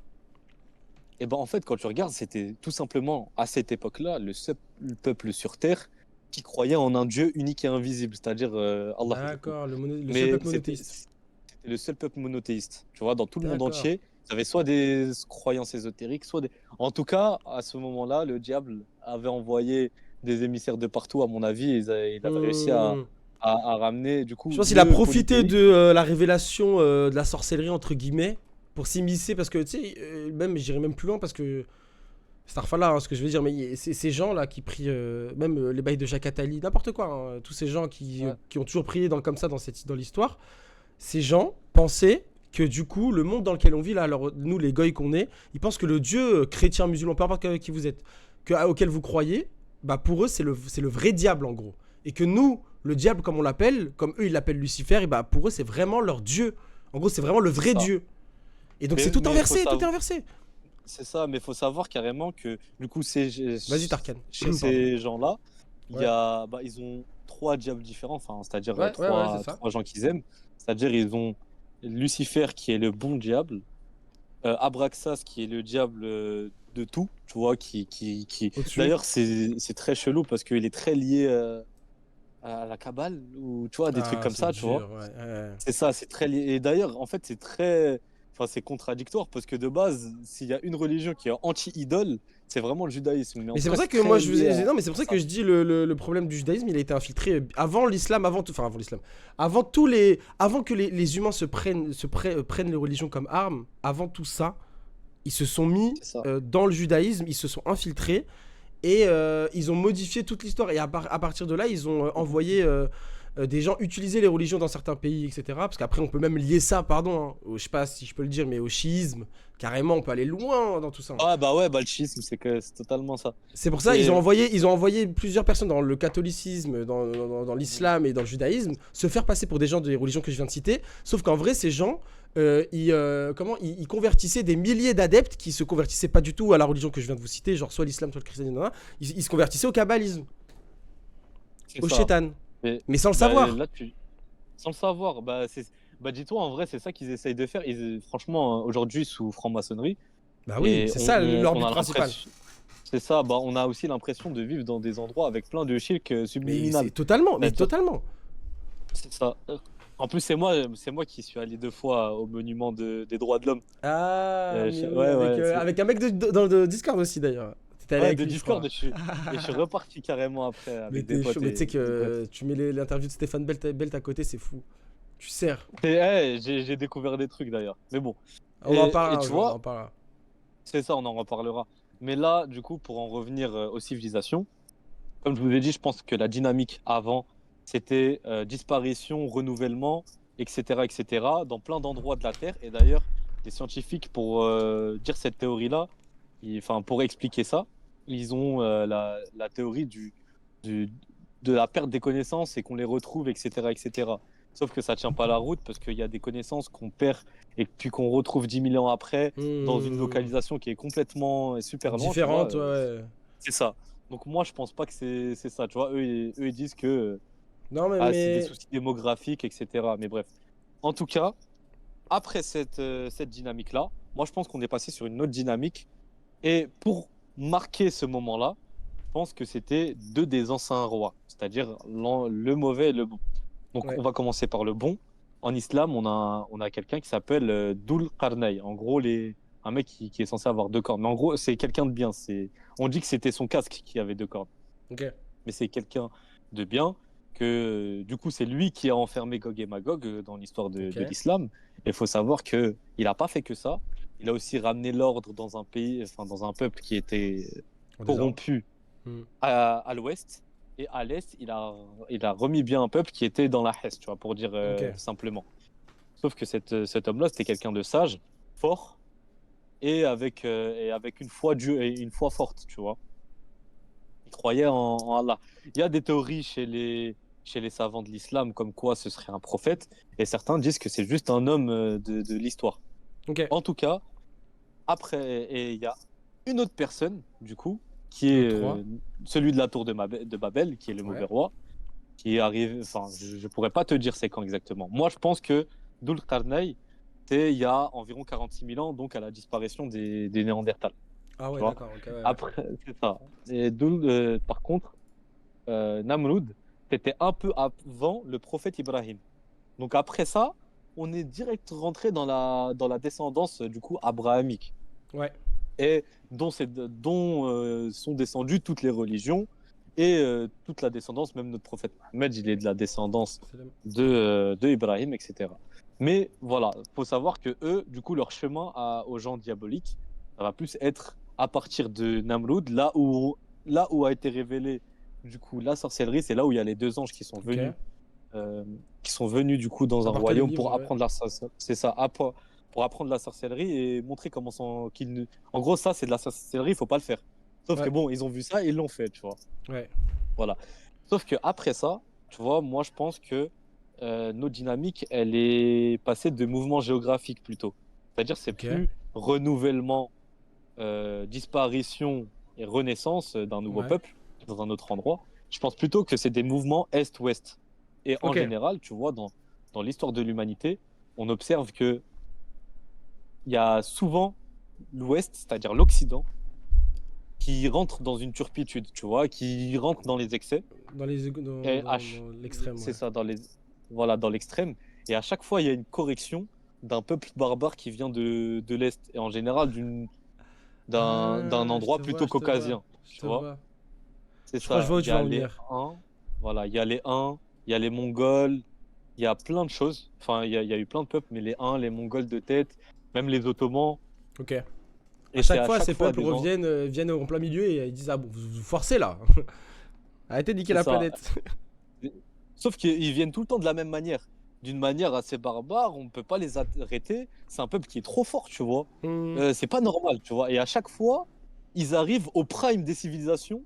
Et ben en fait, quand tu regardes, c'était tout simplement, à cette époque-là, le seul peuple sur Terre qui croyait en un Dieu unique et invisible, c'est-à-dire Allah. D'accord, le seul Mais peuple c'était monothéiste. le seul peuple monothéiste. Tu vois, dans tout le monde D'accord. entier, tu avais soit des croyances ésotériques, soit des... En tout cas, à ce moment-là, le diable avait envoyé des émissaires de partout, à mon avis, et il avait réussi à ramener, du coup... Je pense qu'il a le profité polythéisme. de la révélation de la sorcellerie, entre guillemets, pour s'immiscer, parce que, tu sais, même, j'irai même plus loin, parce que, c'est Starfala, hein, ce que je veux dire, mais ces gens-là qui prient, même les bails de Jacques Attali, n'importe quoi, hein, tous ces gens qui Ouais. ont toujours prié comme ça dans l'histoire, ces gens pensaient que du coup, le monde dans lequel on vit, là, alors nous, les goïs qu'on est, ils pensent que le Dieu chrétien, musulman, peu importe qui vous êtes, auquel vous croyez, bah pour eux, c'est le vrai diable, en gros. Et que nous, le diable, comme on l'appelle, comme eux, ils l'appellent Lucifer, et bah pour eux, c'est vraiment leur Dieu. En gros, c'est vraiment le vrai ça. Dieu. Et donc, Mais- c'est tout mais inversé, faut tout est savoir- inversé. C'est ça, mais il faut savoir carrément que du coup, Vas-y, Tarkan. chez Pardon. ces gens-là, Ouais. ils ont trois diables différents, enfin, c'est-à-dire Ouais, c'est ça. trois gens qu'ils aiment. C'est-à-dire, ils ont Lucifer qui est le bon diable, Abraxas qui est le diable de tout, tu vois, qui... Au-dessus. D'ailleurs, c'est très chelou parce qu'il est très lié à la Kabbale, ou tu vois, des trucs comme c'est ça, tu vois. dur, ouais. C'est ça, c'est très lié. Et d'ailleurs, en fait, c'est très. Enfin, c'est contradictoire parce que de base, s'il y a une religion qui est anti-idole, c'est vraiment le judaïsme. En Mais c'est tout pour cas, ça que très moi je vous lié ai... Non mais c'est pour ça ça. que je dis le problème du judaïsme, il a été infiltré avant l'islam, avant tout... Enfin avant l'islam. Avant tous les... Avant que les humains prennent les religions comme armes, avant tout ça, ils se sont mis C'est ça. dans le judaïsme, ils se sont infiltrés et ils ont modifié toute l'histoire. Et à partir de là, ils ont envoyé des gens utiliser les religions dans certains pays, etc. Parce qu'après, on peut même lier ça, pardon, hein, je sais pas si je peux le dire, mais au chiisme. Carrément, on peut aller loin dans tout ça. Ah, bah ouais, bah le schisme, c'est totalement ça. C'est pour ça Et- ils ont envoyé plusieurs personnes dans le catholicisme, dans l'islam et dans le judaïsme se faire passer pour des gens des religions que je viens de citer. Sauf qu'en vrai, ces gens, ils convertissaient des milliers d'adeptes qui se convertissaient pas du tout à la religion que je viens de vous citer, genre soit l'islam, soit le christianisme. Ils se convertissaient au kabbalisme, C'est au ça. shaitan. Mais- Mais sans le bah, savoir. là, sans le savoir, bah dis-toi, en vrai, c'est ça qu'ils essayent de faire. Franchement, aujourd'hui, sous franc-maçonnerie. Bah oui, et c'est ça leur but a principal. l'impression- C'est ça, bah, on a aussi l'impression de vivre dans des endroits avec plein de shirk Mais subliminal. c'est totalement, mais C'est-à-dire- totalement. C'est ça. En plus, c'est moi qui suis allé 2 fois au monument des droits de l'homme. Ah, Euh, mais je- oui, ouais, avec, ouais, c'est- avec un mec dans le Discord aussi d'ailleurs. T'étais allé Ouais, avec de lui, je Discord, crois. et je suis reparti carrément après Mais avec t'es des potes. chaud, mais tu sais et des que potes. tu mets l'interview de Stéphane Belt à côté, c'est fou. Tu sers. J'ai découvert des trucs d'ailleurs. Mais bon, On en Et- parlera et un tu jour, on vois- en parlera. c'est ça, on en reparlera. Mais là, du coup, pour en revenir aux civilisations, comme je vous ai dit, je pense que la dynamique avant, c'était disparition, renouvellement, etc., etc., dans plein d'endroits de la Terre. Et d'ailleurs, les scientifiques, pour dire cette théorie-là, enfin, pour expliquer ça, ils ont la théorie de la perte des connaissances et qu'on les retrouve, etc., etc. Sauf que ça tient pas la route parce qu'il y a des connaissances qu'on perd et puis qu'on retrouve 10 000 ans après dans une localisation qui est complètement super loin. tu Différente, vois, ouais. c'est ça. Donc moi, je pense pas que c'est ça. Tu vois, ils disent que Non, c'est des mais. soucis démographiques, etc. Mais bref. En tout cas, après cette dynamique-là, moi, je pense qu'on est passé sur une autre dynamique. Et pour marquer ce moment-là, je pense que c'était deux des anciens rois, c'est-à-dire le mauvais et le bon. Donc Ouais. on va commencer par le bon. En islam, on a quelqu'un qui s'appelle Dhul Qarnay. En gros, un mec qui est censé avoir 2 cornes. Mais en gros, c'est quelqu'un de bien. On dit que c'était son casque qui avait 2 cornes. Ok. Mais c'est quelqu'un de bien, que du coup, c'est lui qui a enfermé Gog et Magog dans l'histoire de Ok. l'islam. Et il faut savoir qu'il n'a pas fait que ça. Il a aussi ramené l'ordre dans un pays, enfin dans un peuple qui était On corrompu Hmm. à l'ouest. Et à l'est, il a remis bien un peuple qui était dans la Hesse, tu vois, pour dire Ok. simplement. Sauf que cet homme-là, c'était quelqu'un de sage, fort, et avec une foi Dieu et une foi forte, tu vois. Il croyait en Allah. Il y a des théories chez les savants de l'islam comme quoi ce serait un prophète, et certains disent que c'est juste un homme de l'histoire. Ok. En tout cas, après, et il y a une autre personne, du coup, qui est Le roi. celui de la tour de Babel, qui est le mauvais Ouais. roi, qui est arrivé, enfin, je pourrais pas te dire c'est quand exactement. Moi, je pense que Dhul Qarnay, c'est il y a environ 46 000 ans, donc à la disparition des Néandertals. Ah ouais, tu vois. d'accord. Ok, ouais. Après, c'est ça. Et par contre, Namrud, c'était un peu avant le prophète Ibrahim. Donc après ça, on est direct rentré dans la descendance du coup abrahamique, Ouais. et dont sont descendues toutes les religions et toute la descendance, même notre prophète Mohammed, il est de la descendance de Ibrahim, etc. Mais voilà, faut savoir que eux, du coup, leur chemin aux gens diaboliques, ça va plus être à partir de Namrud, là où a été révélée du coup la sorcellerie, c'est là où il y a les 2 anges qui sont venus qui sont venus du coup dans un Apporter le royaume livre, pour ouais. apprendre la sorcellerie. C'est ça, pour apprendre la sorcellerie et montrer comment qu'ils ne... En gros, ça, c'est de la sorcellerie, il faut pas le faire. Sauf Ouais. que bon, ils ont vu ça et ils l'ont fait, tu vois. Ouais. Voilà. Sauf que après ça, tu vois, moi, je pense que notre dynamique, elle est passée de mouvement géographique plutôt. C'est-à-dire, c'est Ok. plus renouvellement, disparition et renaissance d'un nouveau Ouais. peuple dans un autre endroit. Je pense plutôt que c'est des mouvements est-ouest. Et en Ok. général, tu vois, dans l'histoire de l'humanité, on observe que il y a souvent l'ouest, c'est-à-dire l'Occident, qui rentre dans une turpitude, tu vois, qui rentre dans les excès. Dans les dans, Et dans- dans l'extrême, c'est ouais. ça, voilà, dans l'extrême. Et à chaque fois, il y a une correction d'un peuple barbare qui vient de l'Est. Et en général, d'un Ah, je endroit te vois, plutôt je te vois. caucasien. Je Tu te vois? vois. C'est Je crois que je ça. vois où Il tu y vas a en les venir. Huns, voilà, il y a les Huns, il y a les Mongols, il y a plein de choses. Enfin, il y a eu plein de peuples, mais les Huns, les Mongols de tête, même les Ottomans. Ok. À Et c'est chaque à fois, chaque ces fois peuples reviennent, viennent en plein milieu et ils disent ah bon, vous forcez là. Arrêtez de niquer C'est la ça. planète. Sauf qu'ils viennent tout le temps de la même manière. D'une manière assez barbare, on ne peut pas les arrêter. C'est un peuple qui est trop fort, tu vois. Hmm. C'est pas normal, tu vois. Et à chaque fois, ils arrivent au prime des civilisations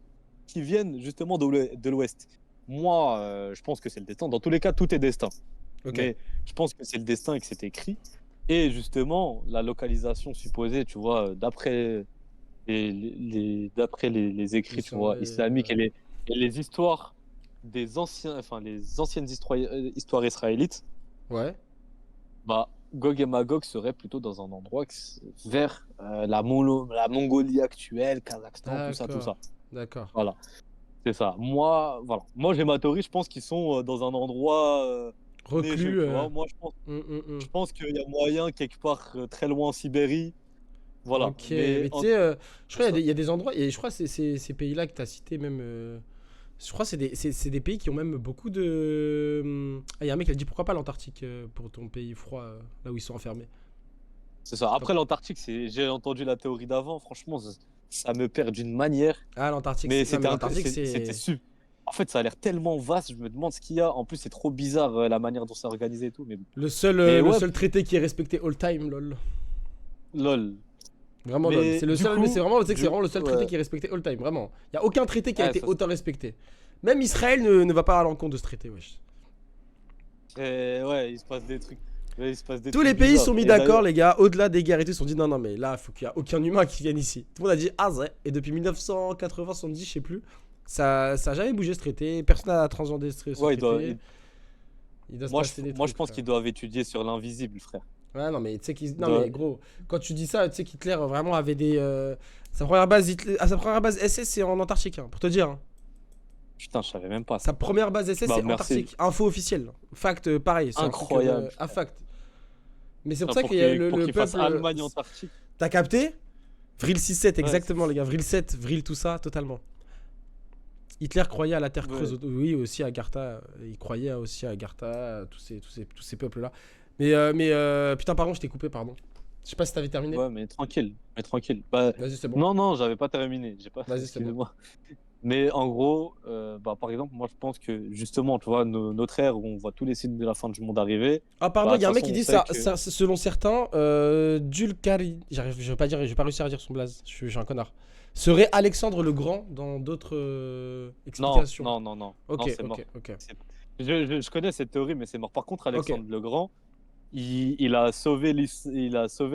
qui viennent justement de l'Ouest. Moi, je pense que c'est le destin. Dans tous les cas, tout est destin. Ok. Mais je pense que c'est le destin et que c'est écrit. Et justement, la localisation supposée, tu vois, d'après les écrits, tu vois, L'histoire, islamiques et les histoires des anciens, enfin les anciennes histoires israélites, ouais. bah, Gog et Magog seraient plutôt dans un endroit vers la Mongolie actuelle, Kazakhstan, tout ça, tout D'accord. ça. D'accord. Voilà, c'est ça. Moi, voilà. Moi, j'ai ma théorie. Je pense qu'ils sont dans un endroit neigeux, Reclus. tu vois. Moi, je pense qu'il y a moyen quelque part très loin en Sibérie. Voilà. Ok, Mais mais tu sais, je crois ça, qu'il y a des endroits, et je crois que ces pays-là que tu as cités, même. Je crois que c'est des pays qui ont même beaucoup de. Ah, il y a un mec qui a dit pourquoi pas l'Antarctique pour ton pays froid, là où ils sont enfermés. c'est ça. Après l'Antarctique, j'ai entendu la théorie d'avant. Franchement, ça me perd d'une manière. Ah, l'Antarctique, Mais non, mais c'était l'Antarctique, c'était c'est. En fait, ça a l'air tellement vaste. Je me demande ce qu'il y a. En plus, c'est trop bizarre la manière dont c'est organisé et tout. Mais, Le ouais, seul traité qui est respecté all time, lol. lol. Vraiment, lol. Mais C'est le du seul, coup, mais c'est vraiment, tu sais que c'est du- vraiment le seul traité ouais. qui est respecté all time, vraiment. Il y a aucun traité qui a Ouais, été ça, autant respecté. Même Israël ne va pas à l'encontre de ce traité, wesh. ouais, il se passe des trucs. Ouais, il se passe des Tous trucs les pays bizarres. sont mis Et d'accord, d'ailleurs, les gars, au-delà des guerres et tout, ils se sont dit non, non, mais là, faut qu'il y a aucun humain qui vienne ici. Tout le monde a dit ah, ouais. Et depuis 1980-70, je sais plus, ça a jamais bougé ce traité. Personne n'a transcendé ce ouais, traité. Il doit se moi, passer des moi, je trucs, pense frère. qu'ils doivent étudier sur l'invisible, frère. Ouais, non, mais tu sais qu'ils. Non, Doit- mais gros, quand tu dis ça, tu sais qu'Hitler vraiment avait des. Sa première base, sa première base SS, c'est en Antarctique, hein, pour te dire. Hein. Putain, je savais même pas Sa ça. première base SS, Bah, c'est merci. Antarctique. Info officielle. Fact, pareil, c'est un truc Incroyable. à fact. Mais c'est pour Putain, ça qu'il y a pour le qu'ils fassent peuple. Allemagne-Antarctique. T'as capté Vril 6-7, Ouais, exactement, les gars. Vril 7, Vril, tout ça, totalement. Hitler croyait à la Terre Ouais. creuse. Oui, aussi à Agartha. Il croyait aussi à Agartha, à tous ces peuples-là. Mais putain, pardon, je t'ai coupé, pardon. Je sais pas si t'avais terminé. Ouais, mais tranquille. Mais tranquille. Bah, Vas-y, c'est bon. non, j'avais pas terminé. J'ai pas. Vas-y, c'est bon. Excusez-moi. Mais en gros, bah, par exemple, moi je pense que justement, tu vois, notre ère où on voit tous les signes de la fin du monde arriver. Ah, pardon, Bah, il y a un de toute mec qui façon, dit on ça, sait que- selon certains, Dulcari. Je vais pas réussir à dire son blaze. Je suis un connard. Serait Alexandre le Grand dans d'autres Non, explications. non, Ok, c'est mort. ok. Je connais cette théorie, mais c'est mort. Par contre, Alexandre le Grand, il a sauvé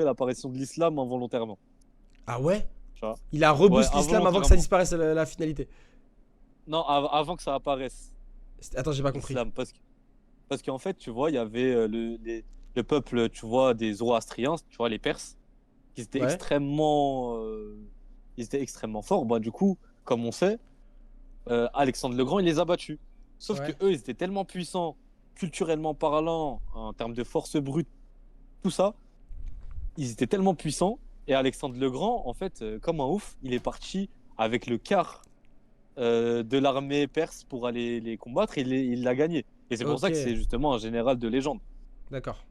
l'apparition de l'islam involontairement. Ah ouais Tu vois. Il a reboost Ouais, l'islam avant que ça involontairement. disparaisse la finalité. Non, avant que ça apparaisse. Attends, j'ai pas compris. L'islam, parce qu'en fait, tu vois, il y avait le peuple, tu vois, des Zoroastriens, tu vois, les Perses, qui étaient Ouais. ils étaient extrêmement forts. Bah, du coup, comme on sait, Alexandre le Grand, il les a battus. Sauf Ouais. que eux, ils étaient tellement puissants, culturellement parlant, en termes de force brute, tout ça, ils étaient tellement puissants. Et Alexandre le Grand, en fait, comme un ouf, il est parti avec le quart de l'armée perse pour aller les combattre et il l'a gagné. Et c'est pour ça Ok. que c'est justement un général de légende. D'accord.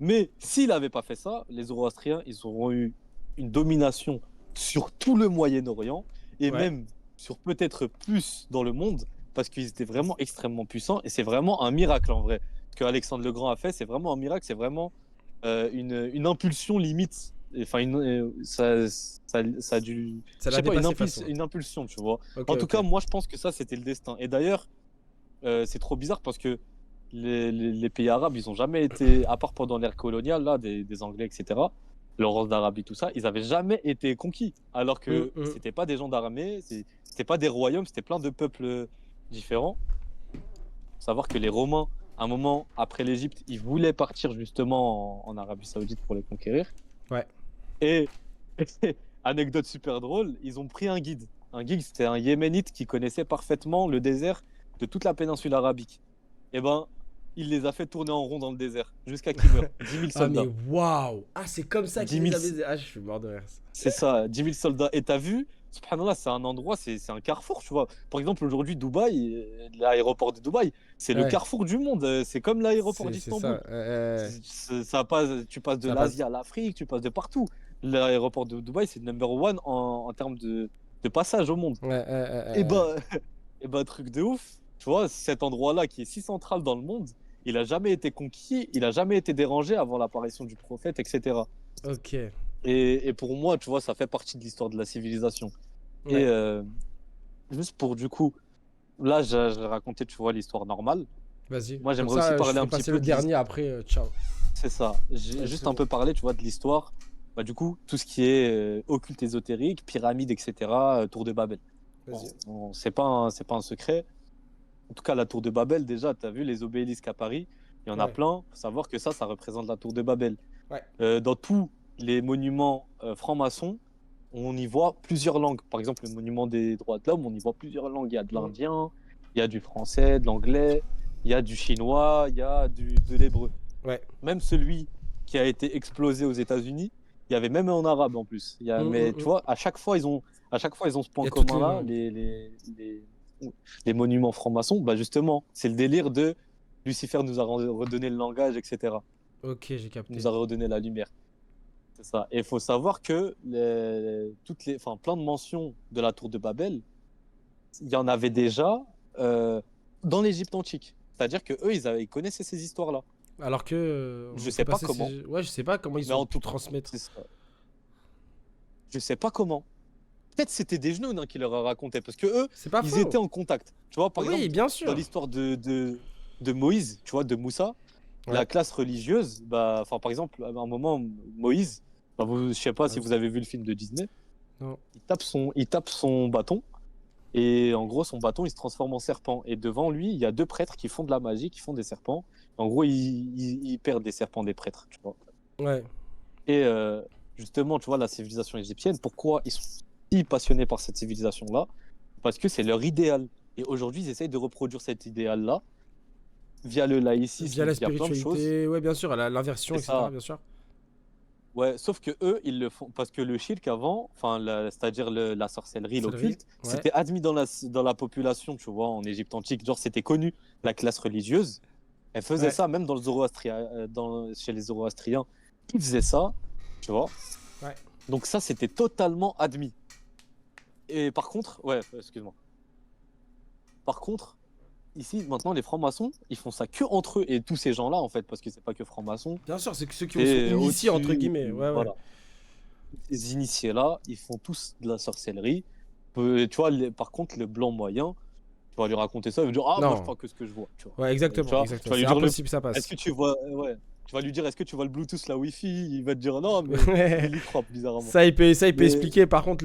Mais s'il n'avait pas fait ça, les Zoroastriens, ils auront eu une domination sur tout le Moyen-Orient et Ouais. même sur peut-être plus dans le monde parce qu'ils étaient vraiment extrêmement puissants et c'est vraiment un miracle en vrai. Ce que Alexandre le Grand a fait, c'est vraiment un miracle, c'est vraiment une impulsion limite. Enfin, ça a dû. Ça Je l'a sais pas, dépassé façon. une impulsion, tu vois. Ok, En tout ok. cas, moi, je pense que ça, c'était le destin. Et d'ailleurs, c'est trop bizarre parce que les pays arabes, ils ont jamais été, à part pendant l'ère coloniale, là, des Anglais, etc., Laurence d'Arabie, tout ça, ils avaient jamais été conquis. Alors que c'était pas des gens d'armée, c'était pas des royaumes, c'était plein de peuples différents. Faut savoir que les Romains, à un moment après l'Égypte, ils voulaient partir justement en Arabie Saoudite pour les conquérir. Ouais. Et anecdote super drôle, ils ont pris un guide. Un guide, c'était un Yéménite qui connaissait parfaitement le désert de toute la péninsule arabique. Et ben, il les a fait tourner en rond dans le désert jusqu'à qu'ils meurent. 10 000 Ah, soldats. mais waouh! Ah, c'est comme ça 10 qu'ils 000. les avaient. Ah, je suis mort de rire. C'est ça, 10 000 soldats. Et t'as vu, subhanallah, c'est un endroit, c'est un carrefour, tu vois. Par exemple, aujourd'hui, Dubaï, l'aéroport de Dubaï, c'est le Ouais. carrefour du monde. C'est comme l'aéroport C'est d'Istanbul. ça. Ça passe, tu passes de Ça l'Asie à l'Afrique, tu passes de partout. L'aéroport de Dubaï, c'est le number one en termes de passage au monde. Et bah, et bah, truc de ouf, tu vois, cet endroit-là qui est si central dans le monde, il a jamais été conquis, il a jamais été dérangé avant l'apparition du prophète, etc. Ok. Et pour moi, tu vois, ça fait partie de l'histoire de la civilisation. Ouais. Et juste pour du coup, là, j'ai raconté, tu vois, l'histoire normale. Vas-y. Moi, Comme j'aimerais ça, aussi parler je un ferai petit passer peu le de dernier après. Ciao. C'est ça. J'ai Ouais, juste c'est un peu bon. parlé, tu vois, de l'histoire. Bah, du coup, tout ce qui est occulte ésotérique, pyramide, etc., tour de Babel. Vas-y. C'est pas un secret. En tout cas, la tour de Babel, déjà, tu as vu les obélisques à Paris. Il y en a Ouais. plein. Il faut savoir que ça représente la tour de Babel. Ouais. Dans tous les monuments francs-maçons, on y voit plusieurs langues. Par exemple, le monument des droits de l'homme, on y voit plusieurs langues. Il y a de l'indien, il y a du français, de l'anglais, il y a du chinois, il y a de l'hébreu. Ouais. Même celui qui a été explosé aux États-Unis, il y avait même en arabe en plus. Mais tu vois, à chaque fois, ils ont ce point Il y a toutes les commun-là, langues. les monuments francs-maçons. Bah justement, c'est le délire de Lucifer nous a redonné le langage, etc. Ok, j'ai capté. Nous a redonné la lumière. C'est ça. Et il faut savoir que plein de mentions de la tour de Babel, il y en avait déjà dans l'Égypte antique. C'est-à-dire que eux, ils connaissaient ces histoires-là. Alors que. Je sais pas comment. Ouais, je sais pas comment ils Mais ont en pu tout transmettre. C'est ça. Je sais pas comment. Peut-être c'était des genoux qui leur a raconté parce que eux, C'est pas ils faux. étaient en contact. Tu vois, par Oui, exemple, bien dans sûr. l'histoire de Moïse, tu vois, de Moussa, Ouais. la classe religieuse, bah, par exemple, à un moment, Moïse, bah, je sais pas si vous avez vu le film de Disney, Non. il tape son bâton et en gros, son bâton, il se transforme en serpent. Et devant lui, il y a deux prêtres qui font de la magie, qui font des serpents. En gros, ils perdent des serpents des prêtres, tu vois. Ouais. Et justement, tu vois, la civilisation égyptienne, pourquoi ils sont si passionnés par cette civilisation-là? Parce que c'est leur idéal. Et aujourd'hui, ils essayent de reproduire cet idéal-là via le laïcisme, Via la via plein de choses. spiritualité, ouais, bien sûr, l'inversion, C'est etc. ça. Bien sûr. Ouais, sauf que eux, ils le font parce que le shirk avant, c'est-à-dire la sorcellerie, l'occulte, Ouais. c'était admis dans la population, tu vois, en Égypte antique. Genre, c'était connu, la classe religieuse. Elle faisait Ouais. ça, même dans chez les Zoroastriens, ils faisaient ça, tu vois. Ouais. Donc ça, c'était totalement admis. Et par contre, ouais, excuse-moi. Par contre, ici, maintenant, les francs-maçons, ils font ça que entre eux et tous ces gens-là, en fait, parce que c'est pas que francs-maçons. Bien sûr, c'est que ceux qui Et sont initiés, entre au-dessus, guillemets. Ouais, voilà. ouais. Ces initiés-là, ils font tous de la sorcellerie. Tu vois, par contre, le blanc moyen, tu vas lui raconter ça, il va dire ah, moi, Non. je vois que ce que je vois. Tu vois. Ouais, exactement. Tu vois, exactement. tu vas C'est lui dire impossible, ça passe. est-ce que tu vois, ouais. Tu vas lui dire est-ce que tu vois le Bluetooth, la Wi-Fi? Il va te dire non, mais il y croit bizarrement. Ça, il peut Mais- expliquer. Par contre,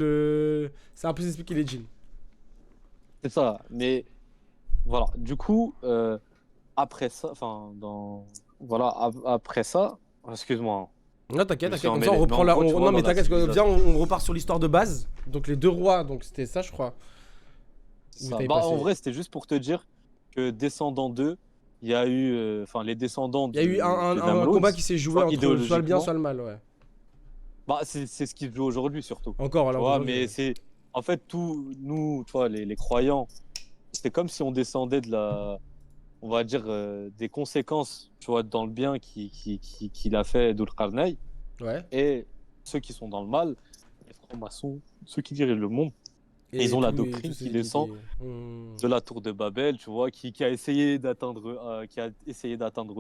c'est impossible d'expliquer les jeans. C'est ça. Mais voilà. Du coup, après ça, après ça, excuse-moi. Non, t'inquiète, Je me suis t'inquiète. Comme ça, on emmêlé. reprend Mais en gros, tu vois, Non, mais dans la t'inquiète, viens, civilisation. on repart sur l'histoire de base. Donc, les deux rois, donc c'était ça, je crois. Ça. t'avais Bah, passé. en vrai, c'était juste pour te dire que descendant d'eux, il y a eu, les descendants Il y a eu un Namloud, combat qui s'est joué entre soit le bien, idéologiquement. soit le mal, ouais. Bah, c'est ce qui se joue aujourd'hui surtout. Encore, Tu alors. vois, aujourd'hui, mais ouais. c'est en fait nous, tu vois, les croyants, c'était comme si on descendait on va dire, des conséquences, tu vois, dans le bien qu'il a fait Dul-Qarnayn, Ouais. et ceux qui sont dans le mal, les francs-maçons, ceux qui dirigent le monde, Et ils ont la tous doctrine tous qui ces descend de la tour de Babel, tu vois, qui a essayé d'atteindre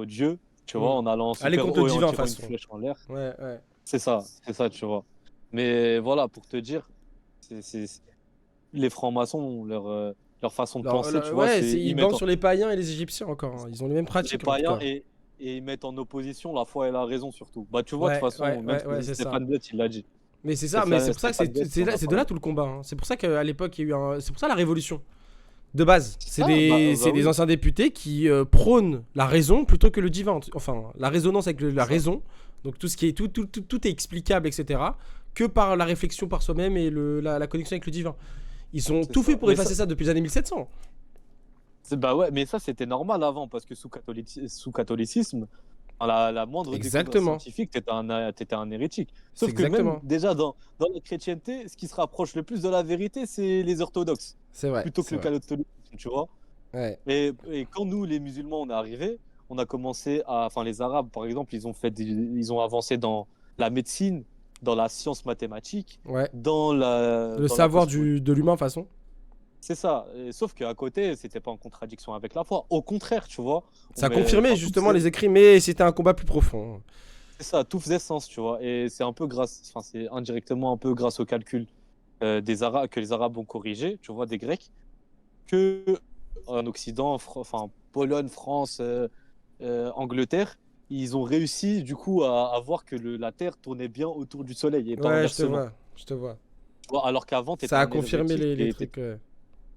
Dieu, tu vois, en allant Aller super contre haut le et en divin, de toute tirant une façon. flèche en l'air. Ouais. C'est ça, tu vois. Mais voilà, pour te dire, c'est les francs-maçons, leur façon de penser, tu vois, Ouais, c'est ils ils mettent bandent sur les païens et les Égyptiens encore, hein. Ils ont les mêmes les pratiques en tout païens cas. et ils mettent en opposition la foi et la raison surtout. Bah tu vois, de toute façon, même Ouais, c'est ça. Stéphane Blett, il l'a dit. Mais c'est ça, mais c'est pour ça que Stéphane Blett, il en a c'est de là parlé. tout le combat, hein. C'est pour ça qu'à l'époque, il y a eu c'est pour ça la révolution. De base, c'est Ah, c'est des oui. anciens députés qui prônent la raison plutôt que le divin. Enfin, la résonance avec la Ça. raison. Donc tout ce qui est tout est explicable, etc. Que par la réflexion par soi-même et la connexion avec le divin. Ils ont C'est tout ça. fait pour Mais effacer ça depuis les années 1700. bah ouais, mais ça c'était normal avant parce que sous catholicisme, la moindre découverte Exactement. scientifique, t'étais un hérétique. C'est Sauf que même exactement. déjà dans la chrétienté, ce qui se rapproche le plus de la vérité, c'est les orthodoxes, C'est vrai. plutôt que C'est le vrai. catholicisme, tu vois. Ouais. Et quand nous, les musulmans, on est arrivés, on a commencé à, enfin les Arabes par exemple, ils ont avancé dans la médecine, dans la science mathématique, Ouais. dans la Le dans la savoir cosmologie. de l'humain, de toute façon. C'est ça. Sauf qu'à côté, c'était pas en contradiction avec la foi. Au contraire, tu vois. Ça a confirmé Enfin, justement les écrits, mais c'était un combat plus profond. c'est ça, tout faisait sens, tu vois. Et c'est un peu enfin, c'est indirectement un peu grâce au calcul des Arabes que les Arabes ont corrigé, tu vois, des Grecs, que en Occident, enfin Pologne, France, Angleterre, ils ont réussi du coup à voir que la Terre tournait bien autour du Soleil et pas Ouais, inversement. je te vois. Tu vois, alors qu'avant, t'étais Ça a un confirmé helvétique les et trucs.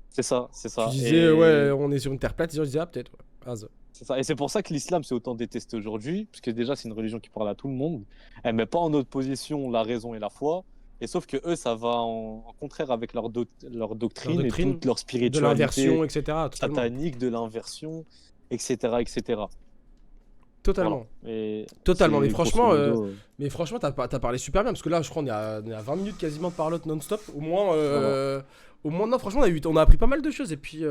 c'est ça, c'est Tu ça. disais, ouais, on est sur une terre plate, les gens disaient, ah, peut-être. Ouais. Ah, ça. C'est ça. Et c'est pour ça que l'islam c'est autant détesté aujourd'hui, parce que déjà c'est une religion qui parle à tout le monde. Elle met pas en opposition la raison et la foi. Et sauf que eux, ça va en contraire avec leur Leur doctrine et doctrine, toute leur de l'inversion, spiritualité etc. Totalement. satanique, de l'inversion, etc., etc. Voilà. Totalement. Et Totalement. c'est Mais grosso franchement, modo, t'as parlé super bien. Parce que là, je crois, on est à 20 minutes quasiment de parlotte non-stop. Au moins, non, franchement, on a appris pas mal de choses. Et puis, c'est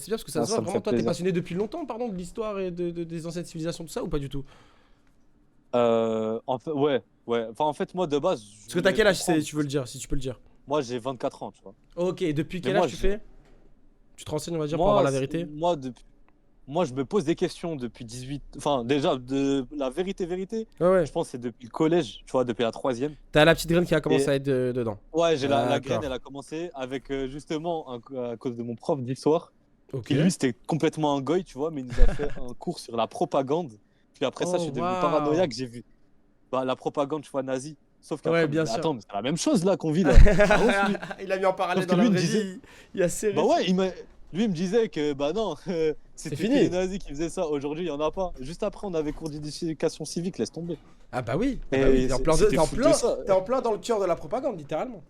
bien parce que ça Ah, se voit. ça me Vraiment, fait toi, t'es plaisir. passionné depuis longtemps, pardon, de l'histoire et des anciennes civilisations, tout ça, ou pas du tout? En fait, ouais, ouais. Enfin, en fait, moi de base, je Parce que t'as voulais quel âge, comprendre. tu veux le dire, si tu peux le dire? Moi, j'ai 24 ans, tu vois. Ok, depuis Mais quel moi, âge tu fais? Tu te renseignes, on va dire, pour avoir moi, la vérité? moi, je me pose des questions depuis 18. Enfin, déjà, de la vérité, Ouais. je pense que c'est depuis le collège, tu vois, depuis la troisième. T'as la petite graine qui a commencé Et à être dedans. ouais, j'ai la graine, D'accord. elle a commencé avec justement à cause de mon prof d'histoire, Ok. qui lui, c'était complètement un goy, tu vois, mais il nous a fait un cours sur la propagande. Puis après ça, je Oh, suis devenu waouh. paranoïaque, j'ai vu la propagande, tu vois, nazie. Sauf Ouais, qu'après, bien mais sûr. attends, mais c'est la même chose là qu'on vit là. C'est un ouf, lui. Il a mis en parallèle Sauf que dans la lui, il me vraie disait, vie. Il a serré. bah ouais, lui, il me disait que bah non, C'est c'était que fini. les nazis qui faisaient ça. Aujourd'hui, il y en a pas. Juste après, on avait cours d'éducation civique, laisse tomber. Ah bah oui. Ah Et bah oui. c'était fou de ça. T'es en plein dans le cœur de la propagande, littéralement.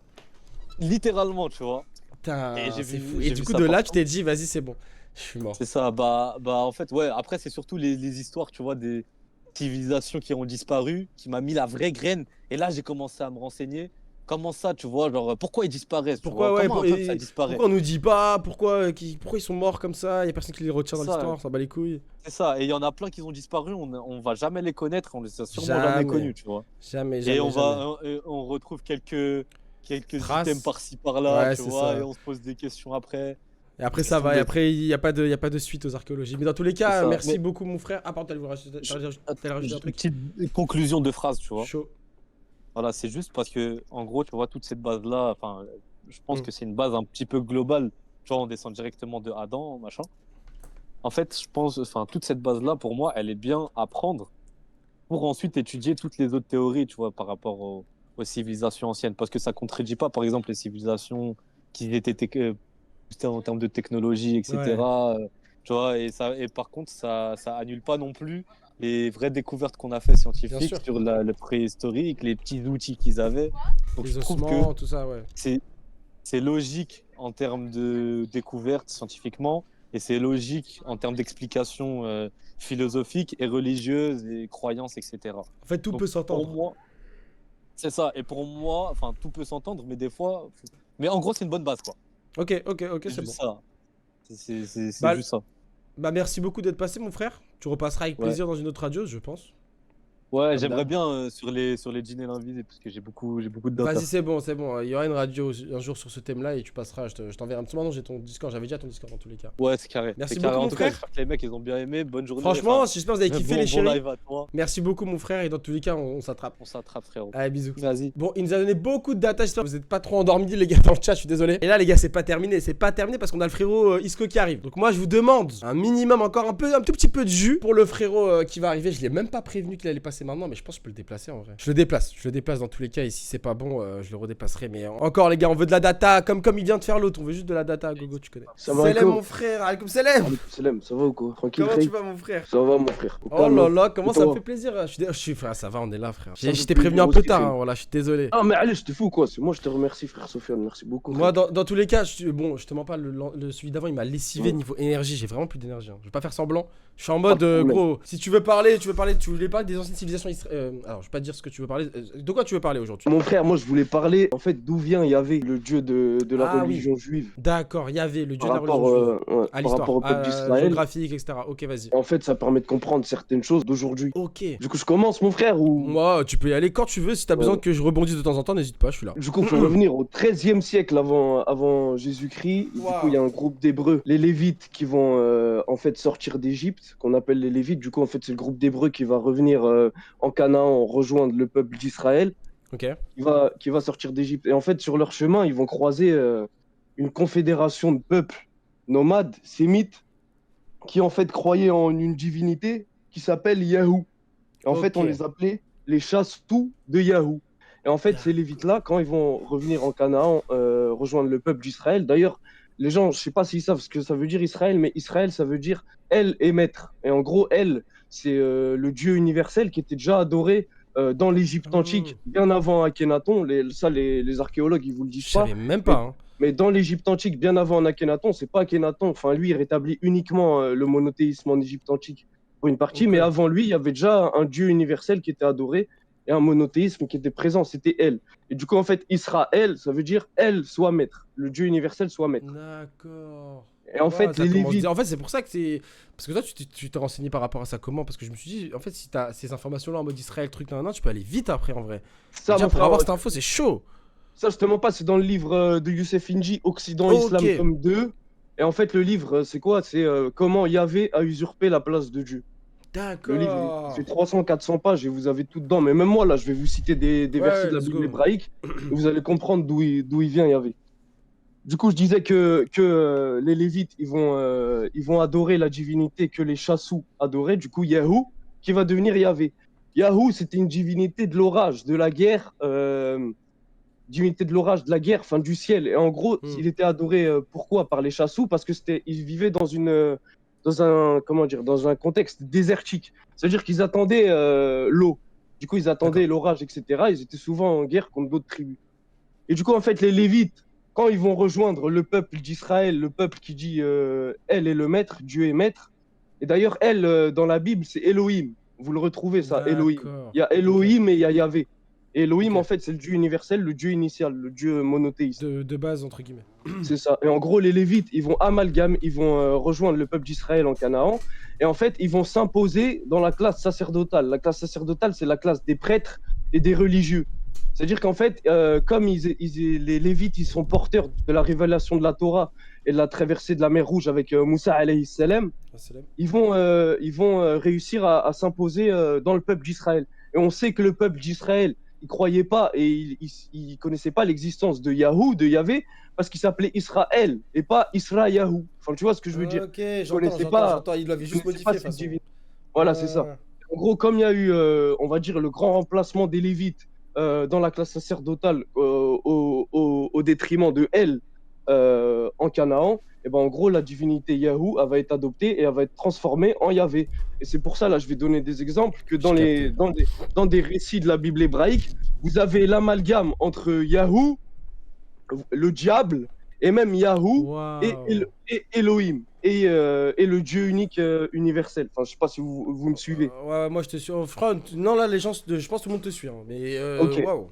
Littéralement, tu vois. Putain, Et c'est fou. Et j'ai du vu coup, ça de là, tu partout. t'es dit, vas-y, c'est bon. Je suis mort. C'est ça, bah en fait, ouais, après, c'est surtout les histoires, tu vois, des civilisations qui ont disparu, qui m'a mis la vraie graine. Et là, j'ai commencé à me renseigner. Comment ça, tu vois, genre, pourquoi ils disparaissent, tu Pourquoi, vois? ouais, Comment un peuple, ça disparaît? pourquoi on nous dit pas? Pourquoi ils sont morts comme ça? Y a personne qui les retient dans C'est ça, l'histoire, ça bat les couilles. c'est ça. Et il y en a plein qui ont disparu, on va jamais les connaître, on les a sûrement jamais connus, Jamais. tu vois. Jamais, Et jamais, jamais. on retrouve quelques Traces. items par-ci par-là, Ouais, tu c'est vois, ça. et on se pose des questions après. Et après, Laisse ça va. Et tomber. après, y a pas de suite aux archéologies. Mais dans tous les C'est cas, ça. merci Mais beaucoup, mon frère. Ah, pardon, t'allais rajouter un une truc? petite conclusion de phrase, tu vois. Chaud. Voilà, c'est juste parce que, en gros, tu vois, toute cette base-là, enfin, je pense Mm. que c'est une base un petit peu globale. Tu vois, on descend directement de Adam, machin. En fait, je pense, enfin, toute cette base-là, pour moi, elle est bien à prendre pour ensuite étudier toutes les autres théories, tu vois, par rapport aux civilisations anciennes. Parce que ça contredit pas, par exemple, les civilisations qui étaient boostées en termes de technologie, Ouais. etc. Tu vois, et par contre, ça annule pas non plus les vraies découvertes qu'on a fait Bien scientifiques sûr. sur le préhistorique, les petits outils qu'ils avaient. Donc Les je trouve que ossements, tout ça, ouais. c'est logique en termes de découvertes scientifiquement, et c'est logique en termes d'explications philosophiques et religieuses et croyances, etc. En fait, tout Donc peut pour s'entendre. moi, c'est ça. Et pour moi, enfin, tout peut s'entendre, mais des fois. Mais en gros, c'est une bonne base, quoi. Ok, C'est c'est bon. juste ça. C'est Bah, juste ça. bah, merci beaucoup d'être passé, mon frère. Tu repasseras avec Ouais. plaisir dans une autre radio, je pense. Ouais, Comme j'aimerais d'hab. bien sur les djinns et l'invisible parce que j'ai beaucoup de data. Vas-y, c'est bon, c'est bon. Il y aura une radio un jour sur ce thème-là et tu passeras. Je t'enverrai un petit moment. J'ai ton Discord. J'avais déjà ton Discord dans tous les cas. Ouais, c'est carré. Merci C'est carré. beaucoup, En mon tout cas, frère. j'espère que les mecs ils ont bien aimé. Bonne journée. Franchement, Enfin, j'espère que vous avez kiffé les bon chéris. live à toi. Merci beaucoup, mon frère. Et dans tous les cas, on s'attrape. On s'attrape, frérot. Allez, bisous. Vas-y. Bon, il nous a donné beaucoup de data. J'espère que vous êtes pas trop endormis, les gars, dans le chat. Je suis désolé. Et là, les gars, c'est pas terminé. C'est pas terminé parce qu'on a le frérot Isco qui arrive. Donc, moi, je vous demande un minimum, encore un tout petit peu de jus pour le frérot qui va arriver. Je l'ai même pas prévenu qu'il allait passer maintenant, mais je pense que je peux le déplacer en vrai. Je le déplace dans tous les cas. Et si c'est pas bon, je le redéplacerai. Mais encore, les gars, on veut de la data comme il vient de faire l'autre. On veut juste de la data, Gogo, tu connais. Salam Salam, alaikum. mon frère. Alaikum salam. Salam, ça va ou quoi? Tranquille, Comment frère. tu vas, mon frère? Ça va, mon frère. Au Oh calme. là là, comment Et ça me toi? fait plaisir. Je suis frère, ça va, on est là, frère. Ça me Je fait t'ai prévenu plaisir un peu aussi, tard, frère. hein, voilà, je suis désolé. Ah, mais allez, je te fous quoi? C'est moi, je te remercie, frère Sofiane. Merci beaucoup. Moi, frère. dans tous les cas, bon, je te mens pas, celui d'avant, il m'a lessivé Ouais. niveau énergie. J'ai vraiment plus d'énergie. Hein. Je vais pas faire semblant. Je suis en Pas mode, de problème. gros, si tu veux parler, tu voulais parler des anciennes civilisations alors, je vais pas te dire ce que tu veux parler. De quoi tu veux parler aujourd'hui? Mon frère, moi, je voulais parler, en fait, d'où vient Yahvé, le dieu de la Ah oui. religion juive. D'accord, il y avait le dieu Par de la rapport, religion juive. ouais, À par l'histoire, rapport au peuple d'Israël. géographique, etc. Ok, vas-y. En fait, ça permet de comprendre certaines choses d'aujourd'hui. Ok. Du coup, je commence, mon frère, ou... Moi, tu peux y aller quand tu veux. Si t'as besoin Ouais. que je rebondisse de temps en temps, n'hésite pas, je suis là. Du coup, il faut revenir au XIIIe siècle avant Jésus-Christ. Du Wow. coup, il y a un groupe d'Hébreux, les Lévites, qui vont en fait sortir d'Égypte, qu'on appelle les Lévites. Du coup, en fait, c'est le groupe d'Hébreux qui va revenir en Canaan, rejoindre le peuple d'Israël, Ok. qui va sortir d'Égypte. Et en fait, sur leur chemin, ils vont croiser une confédération de peuples nomades, sémites, qui en fait croyaient en une divinité qui s'appelle Yahou. Et en fait, on Ok. les appelait les chassous de Yahou. Et en fait, ces Lévites-là, quand ils vont revenir en Canaan, rejoindre le peuple d'Israël, d'ailleurs, les gens, je sais pas s'ils savent ce que ça veut dire Israël, mais Israël, ça veut dire El et maître. Et en gros, El, c'est le Dieu universel qui était déjà adoré dans l'Égypte antique, bien avant Akhenaton. Les archéologues, ils vous le Je disent pas. savais même pas. Hein. Mais dans l'Égypte antique, bien avant Akhenaton, c'est pas Akhenaton. Enfin, lui, il rétablit uniquement le monothéisme en Égypte antique pour une partie. Ok. Mais avant lui, il y avait déjà un Dieu universel qui était adoré et un monothéisme qui était présent. C'était Elle. Et du coup, en fait, Israël, ça veut dire Elle soit maître. Le Dieu universel soit maître. D'accord. Et en fait, ça les commence Lévites. bien. En fait, c'est pour ça que c'est. Parce que toi, tu t'es renseigné par rapport à ça comment? Parce que je me suis dit, en fait, si t'as ces informations-là en mode Israël, truc, nan, tu peux aller vite après en vrai. Ça, Déjà, mon pour frère, avoir cette info, c'est chaud. ça, je te mens pas, c'est dans le livre de Youssef Inji, Occident Ok. Islam, tome 2. Et en fait, le livre, c'est quoi? C'est comment Yahvé a usurpé la place de Dieu. Le livre, D'accord. il fait 300-400 pages et vous avez tout dedans. Mais même moi, là, je vais vous citer des versets de la let's Bible go. hébraïque. Et vous allez comprendre d'où il vient, Yahvé. Du coup, je disais que les Lévites, ils vont adorer la divinité que les chassous adoraient. Du coup, Yahou, qui va devenir Yahvé. Yahou, c'était une divinité de l'orage, de la guerre, divinité de l'orage, de la guerre, fin du ciel. Et en gros, il était adoré pourquoi? Par les chassous, parce que ils vivaient dans un contexte désertique. C'est-à-dire qu'ils attendaient l'eau. Du coup, ils attendaient l'orage, etc. Ils étaient souvent en guerre contre d'autres tribus. Et du coup, en fait, les Lévites, quand ils vont rejoindre le peuple d'Israël, le peuple qui dit Elle est le maître, Dieu est maître. Et d'ailleurs, Elle, dans la Bible, c'est Elohim. Vous le retrouvez, ça, Elohim. D'accord. Il y a Elohim et il y a Yahvé. Et Elohim, Ok. en fait, c'est le Dieu universel, le Dieu initial, le Dieu monothéiste. De base, entre guillemets. C'est ça. Et en gros, les Lévites, ils vont rejoindre le peuple d'Israël en Canaan. Et en fait, ils vont s'imposer dans la classe sacerdotale. La classe sacerdotale, c'est la classe des prêtres et des religieux. C'est-à-dire qu'en fait, comme les Lévites, ils sont porteurs de la révélation de la Torah et de la traversée de la mer Rouge avec Moussa alayhi salam, ils vont réussir à s'imposer dans le peuple d'Israël. Et on sait que le peuple d'Israël, il croyait pas et il connaissait pas l'existence de Yahou, de Yahvé, parce qu'il s'appelait Israël et pas Yahou. Enfin, tu vois ce que je veux dire? Ok, connaissais pas- j'entends. Il l'avait juste Je connaissais modifié. pas de cette toute façon. divinité. Voilà, c'est ça. En gros, comme il y a eu, on va dire, le grand remplacement des Lévites dans la classe sacerdotale au détriment de El en Canaan, et ben en gros, la divinité Yahou, elle va être adoptée et elle va être transformée en Yahvé. Et c'est pour ça, là, je vais donner des exemples, que dans des récits de la Bible hébraïque, vous avez l'amalgame entre Yahou, le diable, et même Yahou, Waouh. et Elohim, et le Dieu unique universel. Enfin, je sais pas si vous me suivez. Ouais, moi je te suis. Non, là, les gens, je pense que tout le monde te suit. Hein. Mais Ok. waouh.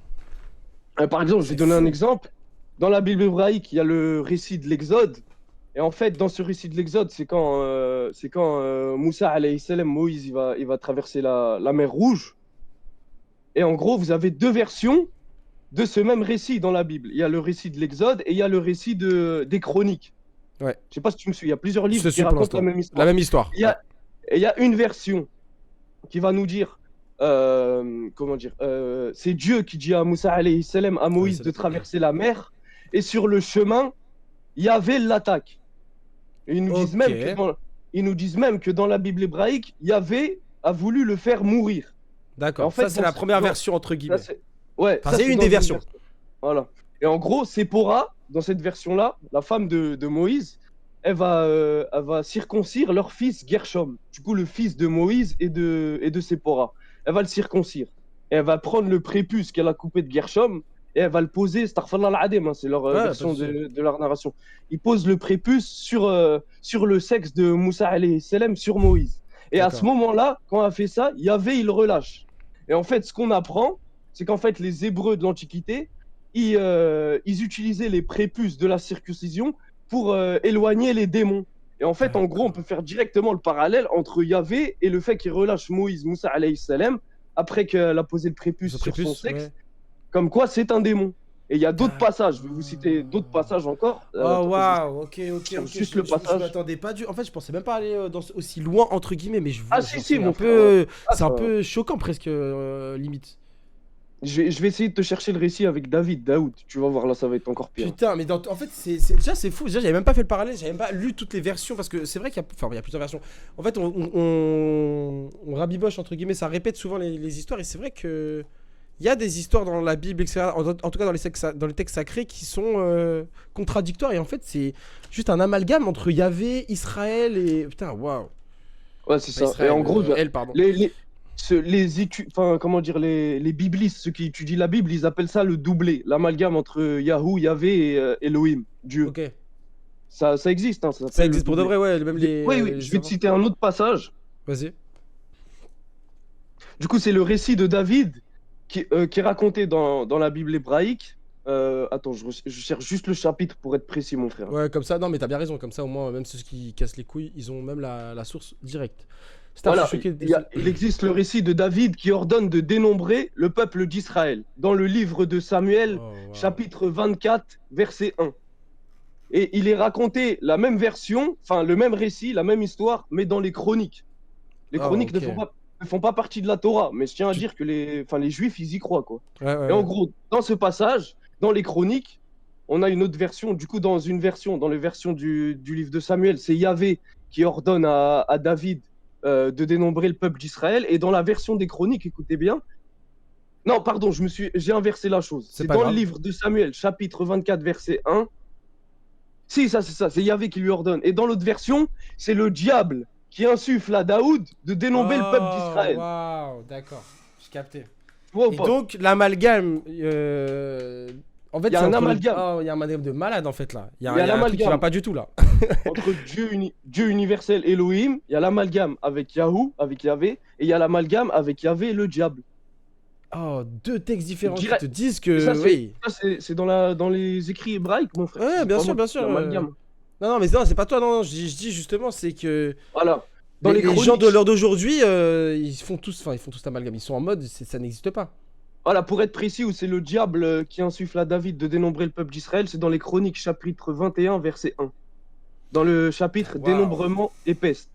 Par exemple, je vais C'est donner un fou. exemple. Dans la Bible hébraïque, il y a le récit de l'Exode. Et en fait, dans ce récit de l'Exode, c'est quand Moussa alayhi salam, Moïse, il va traverser la mer Rouge. Et en gros, vous avez deux versions de ce même récit dans la Bible. Il y a le récit de l'Exode et il y a le récit des Chroniques. Ouais. Je sais pas si tu me suis. Il y a plusieurs Je livres te qui suis pour racontent la l'instant. même histoire. La même histoire. Il y a, et il y a une version qui va nous dire, comment dire, c'est Dieu qui dit à Moussa alayhi salam, à Moïse c'est de le- traverser la mer, et sur le chemin, Yahvé l'attaque. Et ils nous disent même que ils nous disent même que dans la Bible hébraïque, Yahvé a voulu le faire mourir. D'accord. En fait, Ça, c'est dans la ce- première dans- version, entre Ça, guillemets. ouais, Enfin, ça, c'est une dans des versions. version. Voilà. Et en gros, Séphora, dans cette version-là, la femme de Moïse, elle va circoncire leur fils Gershom. Du coup, le fils de Moïse et de Séphora. Elle va le circoncire. Et elle va prendre le prépuce qu'elle a coupé de Gershom et elle va le poser. Starfallah al-Adem, hein, c'est leur Ouais, version pas de souci. de leur narration. Ils posent le prépuce sur le sexe de Moussa alayhi salam sur Moïse. Et à ce D'accord. moment-là, quand elle fait ça, Yahvé, il relâche. Et en fait, ce qu'on apprend, c'est qu'en fait, les Hébreux de l'Antiquité, ils utilisaient les prépuces de la circoncision pour éloigner les démons. Et en fait, en gros, on peut faire directement le parallèle entre Yahvé et le fait qu'il relâche Moïse, Moussa alayhi salam, après qu'elle a posé le prépuce Ce sur son prépuce, sexe, ouais. comme quoi c'est un démon. Et il y a d'autres D'accord. passages, je vais vous citer d'autres passages encore. Oh Attends, waouh, ok, sur ok. juste Je le passage. m'attendais pas du. En fait, je pensais même pas aller aussi loin entre guillemets, mais Ah, genre, si, c'est mon un frère, peu, Ah, c'est un ça- peu choquant presque limite. je vais essayer de te chercher le récit avec Daoud. Tu vas voir, là, ça va être encore pire. Putain, mais en fait, déjà c'est fou. Déjà, j'avais même pas fait le parallèle, j'avais même pas lu toutes les versions parce que c'est vrai il y a plusieurs versions. En fait, on rabiboche entre guillemets, ça répète souvent les histoires et c'est vrai que il y a des histoires dans la Bible, etc. En tout cas dans les textes sacrés qui sont contradictoires et en fait, c'est juste un amalgame entre Yahvé, Israël et putain, waouh. Ouais, c'est Enfin, ça. Israël, Et en gros, elle, pardon. enfin, comment dire, les biblistes, ceux qui étudient la Bible, ils appellent ça le doublé, l'amalgame entre Yahou, Yahvé et Elohim, Dieu. Ok. Ça existe, hein, ça Ça s'appelle existe le pour de doublé. vrai, ouais. Même Oui, les je vais te savants. citer un autre passage. Vas-y. Du coup, c'est le récit de David qui est raconté dans la Bible hébraïque. Attends, je cherche juste le chapitre pour être précis, mon frère. Ouais, comme ça, non, mais t'as bien raison. Comme ça, au moins, même ceux qui cassent les couilles, ils ont même la source directe. Star, Voilà, je suis choqué. il existe le récit de David qui ordonne de dénombrer le peuple d'Israël dans le livre de Samuel, Oh, wow. chapitre 24, verset 1. Et il est raconté la même version, enfin le même récit, la même histoire, mais dans les chroniques. Les Ah, chroniques ok. ne font pas partie de la Torah, mais je tiens à dire que les Juifs, ils y croient, quoi. Ouais, ouais, Et en ouais. gros, dans ce passage, dans les chroniques, on a une autre version. Du coup, dans les versions du livre de Samuel, c'est Yahvé qui ordonne à David de dénombrer le peuple d'Israël. Et dans la version des chroniques, écoutez bien. Non, pardon, j'ai inversé la chose. C'est C'est pas dans grave. le livre de Samuel, chapitre 24, verset 1. Si, ça, c'est ça. C'est Yahvé qui lui ordonne. Et dans l'autre version, c'est le diable qui insuffle à Daoud de dénombrer le peuple d'Israël. Waouh, d'accord. J'ai capté. Tu vois ou Et pas donc, l'amalgame. En fait, Il y a c'est un entre amalgame. Oh, il y a un amalgame de malade, en fait, là. Il y a, Il y a un truc qui l'amalgame. va pas du tout, là. Entre Dieu universel Elohim, il y a l'amalgame avec Yahou, avec Yahvé, et il y a l'amalgame avec Yahvé et le diable. Oh, deux textes différents qui Direct. te disent Et que. ça, Oui. c'est dans les écrits hébraïques, mon frère. Ouais, C'est bien pas sûr, moi bien qui sûr. fais l'amalgame. Non, non, mais non, c'est pas toi, non. Je dis justement, c'est que. Voilà. Dans les Les gens chroniques, de l'heure d'aujourd'hui, ils font tous amalgame. Ils sont en mode, ça n'existe pas. voilà, pour être précis, où c'est le diable qui insuffle à David de dénombrer le peuple d'Israël, c'est dans les chroniques, chapitre 21, verset 1. Dans le chapitre Waouh. Dénombrement et peste.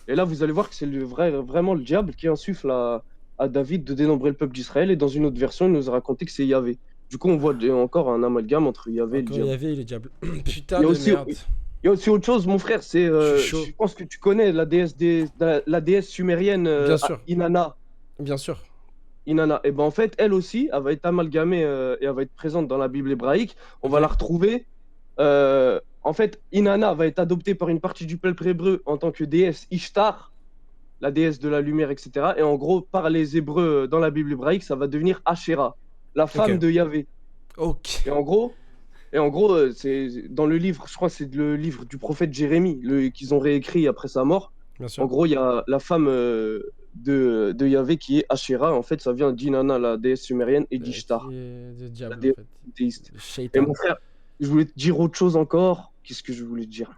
Et là, vous allez voir que c'est vraiment le diable qui insuffle à David de dénombrer le peuple d'Israël. Et dans une autre version, il nous a raconté que c'est Yahvé. Du coup, on voit encore un amalgame entre Yahvé et le Encore il y diable. avait le diable. Putain Il y a de aussi- merde. Il y a aussi autre chose, mon frère, c'est. Je suis chaud. Je pense que tu connais la déesse sumérienne Bien sûr. Inanna. Bien sûr. Inanna. Et ben en fait, elle aussi, elle va être amalgamée et elle va être présente dans la Bible hébraïque. On va Ok. la retrouver. En fait, Inanna va être adoptée par une partie du peuple hébreu en tant que déesse Ishtar, la déesse de la lumière, etc. Et en gros, par les Hébreux dans la Bible hébraïque, ça va devenir Asherah, la femme Ok. de Yahvé. Ok. Et en gros, c'est dans le livre, je crois que c'est le livre du prophète Jérémie, qu'ils ont réécrit après sa mort. Bien sûr. En gros, il y a la femme de Yahvé qui est Asherah. En fait, ça vient d'Inanna, la déesse sumérienne, et d'Ishtar, Le diable, La en fait. théiste. Le Et shaitan. mon frère, je voulais te dire autre chose encore. Qu'est-ce que je voulais te dire?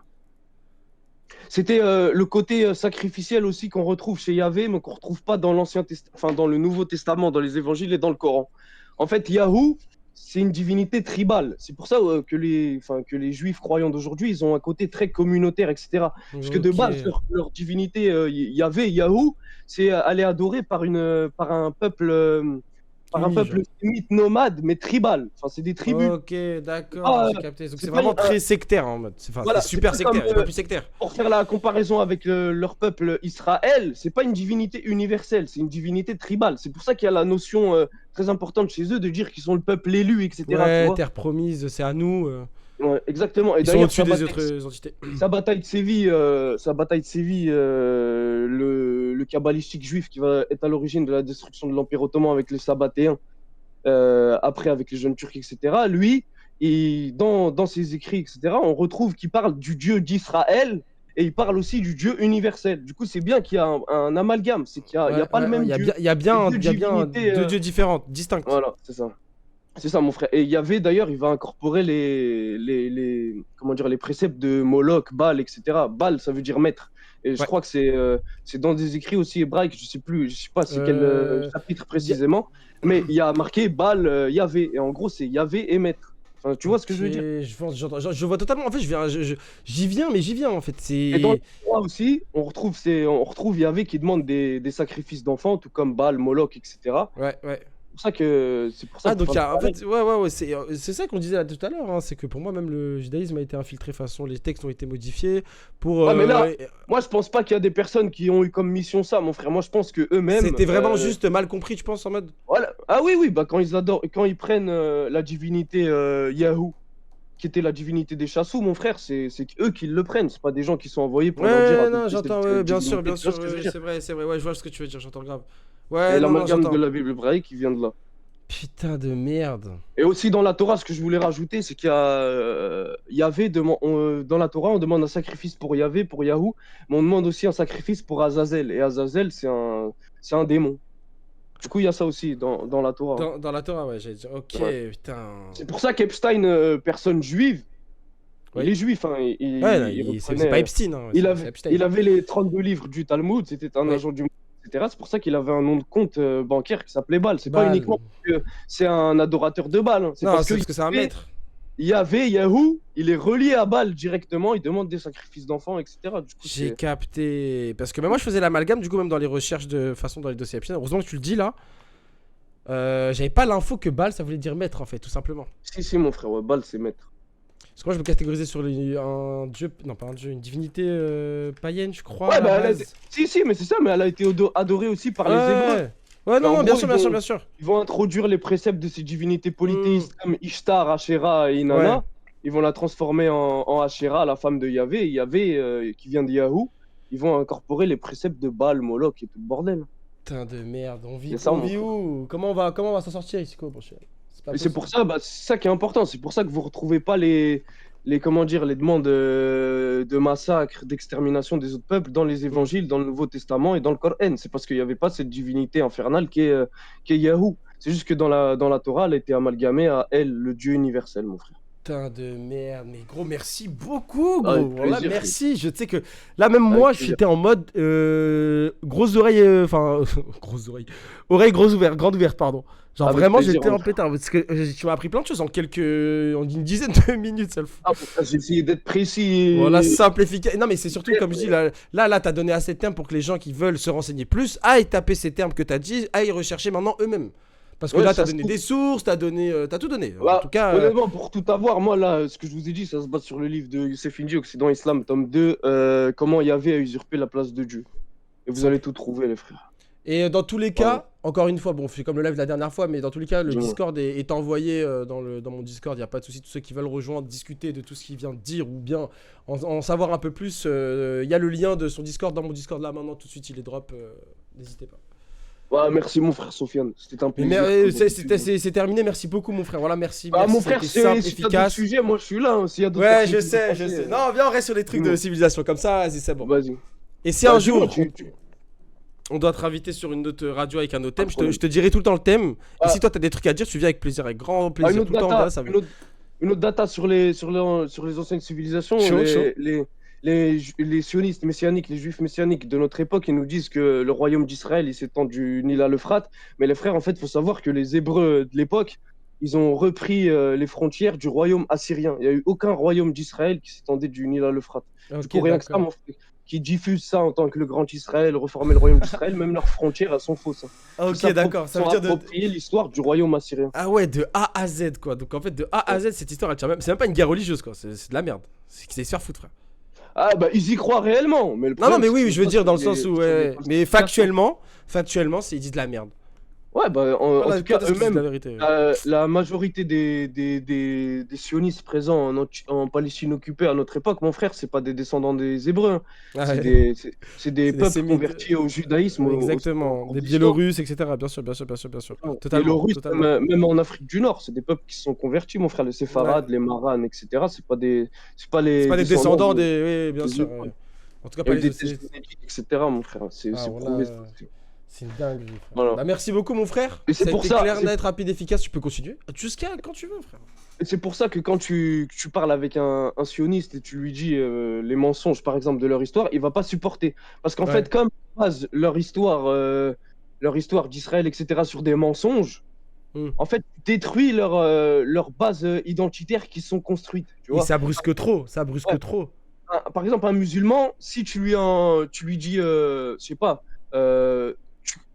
C'était le côté sacrificiel aussi qu'on retrouve chez Yahvé, mais qu'on retrouve pas dans enfin dans le Nouveau Testament, dans les Évangiles et dans le Coran. En fait, Yahou, c'est une divinité tribale. C'est pour ça que les Juifs croyants d'aujourd'hui, ils ont un côté très communautaire, etc. Parce que de Ok. base, leur divinité Yahvé, Yahou, elle est adorée par un peuple. Par un Uni, peuple genre. sémite nomade, mais tribal. Enfin, c'est des tribus. Ok, d'accord, Ah, j'ai capté. Donc c'est c'est pas, vraiment très sectaire en mode. Enfin, voilà, c'est c'est super pas sectaire, comme, il pas plus sectaire. pour faire la comparaison avec leur peuple Israël, c'est pas une divinité universelle, c'est une divinité tribale. C'est pour ça qu'il y a la notion très importante chez eux de dire qu'ils sont le peuple élu, etc. Tu Ouais, vois. terre promise, c'est à nous. Ouais, exactement. Et Ils sont d'ailleurs, au-dessus des autres entités. sa bataille de Séville, le kabbalistique juif qui va être à l'origine de la destruction de l'Empire ottoman avec les Sabbatéens, après avec les jeunes Turcs, etc. Lui, dans ses écrits, etc., on retrouve qu'il parle du Dieu d'Israël et il parle aussi du Dieu universel. Du coup, c'est bien qu'il y a un amalgame, c'est qu'il n'y a, pas le même Il y a Dieu. bien, il y a bien, Les il y a bien divinités, deux dieux différents, distincts. Voilà, c'est ça. C'est ça, mon frère. Et il y avait d'ailleurs, il va incorporer comment dire, les préceptes de Moloch, Baal, etc. Baal, ça veut dire maître. Et je Ouais. crois que c'est dans des écrits aussi hébraïques, je sais pas c'est quel chapitre précisément, mais il y a marqué Baal, Yahvé. Et en gros, c'est Yahvé et maître. Enfin, tu vois ce que je veux dire? Je vois totalement. En fait, j'y viens, mais j'y viens en fait. Et dans C'est. le Torah aussi, on retrouve Yahvé qui demande des sacrifices d'enfants, tout comme Baal, Moloch, etc. Ouais, ouais. C'est pour ça Ah, que donc il y a, en fait, ouais, c'est ça qu'on disait là tout à l'heure, hein, c'est que pour moi, même le judaïsme a été infiltré, de toute façon, les textes ont été modifiés pour. Ouais, mais là, moi, je pense pas qu'il y a des personnes qui ont eu comme mission ça, mon frère. Moi, je pense que eux-mêmes. C'était vraiment juste mal compris, tu penses, en mode. Voilà. Ah oui, oui, bah quand ils prennent la divinité Yahoo, qui était la divinité des chassous, mon frère, c'est eux qui le prennent. C'est pas des gens qui sont envoyés pour leur dire. Ouais, adopter non, cette j'entends, ouais, bien divinité. sûr, Tu vois ce que je veux dire. c'est vrai, ouais, je vois ce que tu veux dire, j'entends grave. Et Ouais, non, l'amalgame j'entends. de la Bible hébraïque qui vient de là. Putain de merde. Et aussi dans la Torah, ce que je voulais rajouter, c'est qu'il y a Yahvé dans la Torah, on demande un sacrifice pour Yahvé, pour Yahou, mais on demande aussi un sacrifice pour Azazel. Et Azazel, c'est un démon. Du coup, il y a ça aussi dans la Torah. Dans la Torah, ouais, j'allais dire. Ok, Ouais. putain. C'est pour ça qu'Epstein, personne juive, Oui. il est juif. Hein, Ouais, non, c'est reprenait, pas Epstein, hein, il c'est avait, Epstein. il avait les 32 livres du Talmud, c'était un Oui. agent du monde, etc. C'est pour ça qu'il avait un nom de compte bancaire qui s'appelait Baal. C'est pas Baal. uniquement parce que c'est un adorateur de Baal. Hein. C'est Non, parce c'est que parce que c'est un maître. Yahvé, Yahoo, il est relié à Baal directement, il demande des sacrifices d'enfants, etc. Du coup, J'ai capté. Parce que même moi, je faisais l'amalgame, du coup, même dans les recherches de façon dans les dossiers Epstein. Heureusement que tu le dis là. J'avais pas l'info que Baal, ça voulait dire maître, en fait, tout simplement. Si, mon frère, ouais, Baal, c'est maître. Parce que moi, je me catégorisais sur un dieu. Non, pas un dieu, une divinité païenne, je crois. Ouais, à la bah, base. si, mais c'est ça, mais elle a été adorée aussi par les Hébreux. Ouais, Mais en non, bien gros, sûr, ils vont- bien sûr. Ils vont introduire les préceptes de ces divinités polythéistes comme Ishtar, Asherah et Inanna. Ouais. Ils vont la transformer en Asherah, la femme de Yahvé. Et Yahvé, qui vient de Yahou, ils vont incorporer les préceptes de Baal, Moloch et tout le bordel. Putain de merde, on vit, C'est ça, on mon vit frère. où? Comment on va s'en sortir ici, quoi, mon cher? Pas Et c'est possible. pour ça, c'est ça qui est important. C'est pour ça que vous retrouvez pas comment dire, les demandes de massacre, d'extermination des autres peuples dans les évangiles, dans le Nouveau Testament et dans le Coran. C'est parce qu'il n'y avait pas cette divinité infernale qui est Yahou. C'est juste que dans la Torah, elle a été amalgamée à elle, le Dieu universel, mon frère. Putain de merde, mais gros, merci beaucoup, gros. Avec Voilà, plaisir, merci. Je sais que là, même moi, plaisir. j'étais en mode grosses oreilles, enfin, grosses oreilles, oreilles grande ouverte, pardon. Genre Avec vraiment, plaisir, j'étais mon en pétard parce que tu m'as appris plein de choses en une dizaine de minutes, ça le fout. Ah, mon frère, j'ai essayé d'être précis. Voilà, simple, efficace. Non, mais c'est surtout, comme je dis, là, t'as donné assez de termes pour que les gens qui veulent se renseigner plus aillent taper ces termes que t'as dit, aillent rechercher maintenant eux-mêmes. Parce que Ouais, là, ça t'as se donné trouve. des sources, t'as tout donné. En Bah, tout cas, honnêtement, pour tout avoir, moi, là, ce que je vous ai dit, ça se base sur le livre de Youssef Indy, Occident Islam, tome 2, comment Yahvé a usurpé la place de Dieu. Et vous allez tout trouver, les frères. et dans tous les cas, encore une fois, bon, c'est comme le live de la dernière fois, mais dans tous les cas, le Dis-moi. Discord est envoyé dans mon Discord. Il n'y a pas de souci. Tous ceux qui veulent rejoindre, discuter de tout ce qu'il vient de dire ou bien en savoir un peu plus, il y a le lien de son Discord dans mon Discord là maintenant. Tout de suite, il est drop. N'hésitez pas. Ouais, merci, mon frère Sofiane. C'était un Mais plaisir. c'est terminé. Merci beaucoup, mon frère. Voilà, merci. Bah, merci, mon frère, c'était simple, si t'as d'autres efficace. sujets, moi, je suis là. Hein. S'il y a d'autres Ouais, personnes je qui sais, veulent je passer, sais. Non, viens, on reste sur les trucs de dis-moi. civilisation comme ça. Vas-y, c'est bon. Vas-y. Et si un Bah, jour, dis-moi, on doit te inviter sur une autre radio avec un autre thème, Pas de problème. je te dirai tout le temps le thème. Et Ah. si toi, t'as des trucs à dire, tu viens avec plaisir, avec grand Ah, plaisir. une Tout le temps, autre voilà, data, ça va. une autre data sur les anciennes civilisations. Chaud, chaud. les sionistes messianiques, les juifs messianiques de notre époque, ils nous disent que le royaume d'Israël, il s'étend du Nil à l'Euphrate. Mais les frères, en fait, il faut savoir que les Hébreux de l'époque, ils ont repris les frontières du royaume assyrien. Il n'y a eu aucun royaume d'Israël qui s'étendait du Nil à l'Euphrate. Du Ok, coup, rien que ça, d'accord. mon frère, qui diffusent ça en tant que le grand Israël, reformer le royaume d'Israël, même leurs frontières, elles sont fausses. Ah, ok, d'accord. Ça veut dire de. Approprier l'histoire du royaume assyrien. Ah ouais, de A à Z, quoi. Donc en fait, de A à Z, cette histoire, elle tient même. C'est même pas une guerre religieuse, quoi. C'est de la merde. C'est qu'ils aillent se faire foutre, frère. Ah, bah, ils y croient réellement. Mais le Non, non, problème, mais c'est oui, que je veux ça, dire dans le c'est sens où. sur Ouais, les mais factuellement, ils disent de la merde. Ouais, bah, en Voilà, tout cas, quand est-ce qu'ils disent eux-mêmes, la vérité. la majorité des sionistes présents en Palestine occupée à notre époque, mon frère, c'est pas des descendants des Hébreux, hein. Ah C'est ouais. des des peuples Sémites. convertis au judaïsme. Ouais, exactement. au Des histoire. Biélorusses, etc. Bien sûr, bien sûr, bien sûr, bien sûr. Les Totalement, Russes, totalement. même en Afrique du Nord, c'est des peuples qui se sont convertis, mon frère. Les Séfarades, les Maranes, etc. C'est pas C'est les pas des descendants de- des. Oui, bien des sûr. Hébreux. Ouais. En tout cas, Il y a pas eu les. des tests génétiques, etc. Mon frère. C'est Ah, voilà. prouvé. C'est une dinguerie, frère. Voilà. Bah, merci beaucoup, mon frère. Et c'est Ça a pour été ça- clair, c'est- net, rapide, efficace. Tu peux continuer jusqu'à quand tu veux, frère. Et c'est pour ça que quand tu parles avec un sioniste et tu lui dis les mensonges, par exemple, de leur histoire, il va pas supporter. Parce qu'en Ouais. fait, comme ils basent leur histoire d'Israël, etc., sur des mensonges, Hmm. en fait, tu détruis leur base identitaire qui sont construites. Tu Et vois. ça brusque trop, ça brusque Ouais. trop. Par exemple, un musulman, si tu lui dis, je sais pas,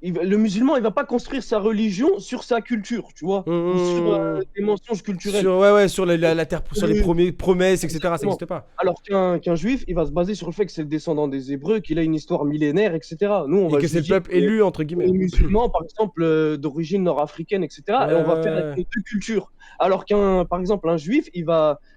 le musulman, il va pas construire sa religion sur sa culture, tu vois, ou sur des mensonges culturels. Sur la terre, sur les promesses, etc. Ça Exactement. n'existe pas. Alors qu'un juif, il va se baser sur le fait que c'est le descendant des Hébreux, qu'il a une histoire millénaire, etc. Nous, on Et va que juste c'est le dire peuple élu, entre les guillemets. musulmans, par exemple, d'origine nord-africaine, etc. Et on va faire Ouais. avec nos deux cultures. Alors par exemple, un juif,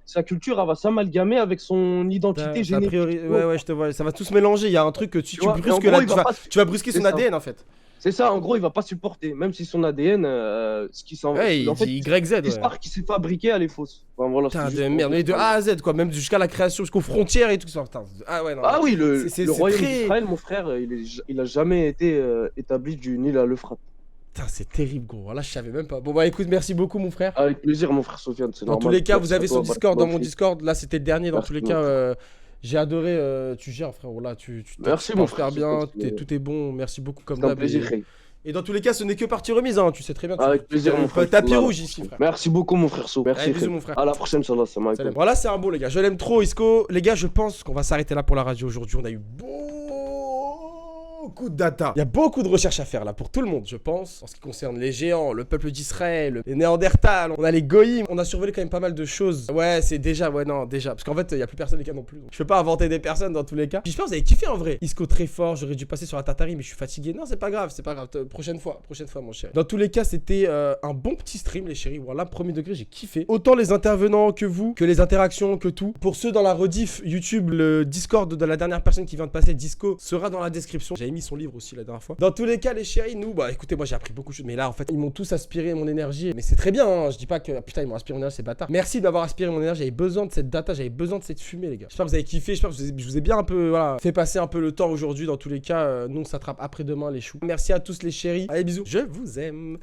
sa culture, elle va s'amalgamer avec son identité A génétique. priori, tu vois. ouais, je te vois. Ça va tout se mélanger. Il y a un truc que tu vois, et en brusques gros, là. il va pas- Tu vas brusquer c'est son ça. ADN, en fait. C'est ça, en gros, il va pas supporter, même si son ADN, ce qui s'en Ouais, en fait, il dit YZ, ouais. l'histoire qui s'est fabriquée, elle est fausse. Enfin, voilà, Putain c'est de juste pour merde, dire mais de ça. A à Z, quoi. Même jusqu'à la création, jusqu'aux frontières et tout ça. Putain. Ah ouais, non. Ah oui, C'est le royaume très- d'Israël, mon frère, il a jamais été établi du Nil à l'Euphrate. Putain, c'est terrible, gros. Là, je savais même pas. Bon, bah écoute, merci beaucoup, mon frère. Avec plaisir, mon frère Sofiane, c'est Dans normal. tous les cas, Merci vous avez à toi, son Discord dans mon Barakallahu Discord. Là, c'était le dernier. Dans Merci, tous les mon cas, j'ai adoré. Tu gères, frérot. Là, tu Merci, tu mon parles super frère, bien. c'est- Tout est bon. Merci beaucoup, comme C'est un d'hab. plaisir, frère. Et dans tous les cas, ce n'est que partie remise. Hein. Tu sais très bien. Avec plaisir, mon frère. Tapis Voilà. rouge ici, frère. Merci beaucoup, mon frère So. Merci, Allez, bisous, frère. mon frère. À la prochaine, Salah. Salam alaikum. Salam. Voilà, c'est un bon, les gars. Je l'aime trop, Isco. Les gars, je pense qu'on va s'arrêter là pour la radio aujourd'hui. On a eu beaucoup de data. Il y a beaucoup de recherches à faire là pour tout le monde, je pense. En ce qui concerne les géants, le peuple d'Israël, les Néandertals, on a les Goïms. On a survolé quand même pas mal de choses. Ouais, c'est déjà, déjà. Parce qu'en fait, il y a plus personne les gars non plus. Donc, je peux pas inventer des personnes dans tous les cas. Puis j'espère que vous avez kiffé en vrai. Isco très fort. J'aurais dû passer sur la Tatari, mais je suis fatigué. Non, c'est pas grave, c'est pas grave. Prochaine fois, mon chéri. Dans tous les cas, c'était un bon petit stream, les chéris. Voilà, premier degré, j'ai kiffé. Autant les intervenants que vous, que les interactions, que tout. Pour ceux dans la rediff YouTube, le Discord de la dernière personne qui vient de passer, Disco, sera dans la description. J'avais mis son livre aussi la dernière fois. Dans tous les cas, les chéris, nous, bah écoutez, moi j'ai appris beaucoup de choses. Mais là, en fait, ils m'ont tous aspiré mon énergie. Mais c'est très bien, hein. Je dis pas que putain, ils m'ont aspiré mon énergie, c'est bâtard. Merci d'avoir aspiré mon énergie. J'avais besoin de cette data, j'avais besoin de cette fumée, les gars. J'espère que vous avez kiffé. J'espère que je vous ai bien un peu, voilà, fait passer un peu le temps aujourd'hui. Dans tous les cas, nous on s'attrape après-demain, les choux. Merci à tous, les chéris. Allez, bisous. Je vous aime.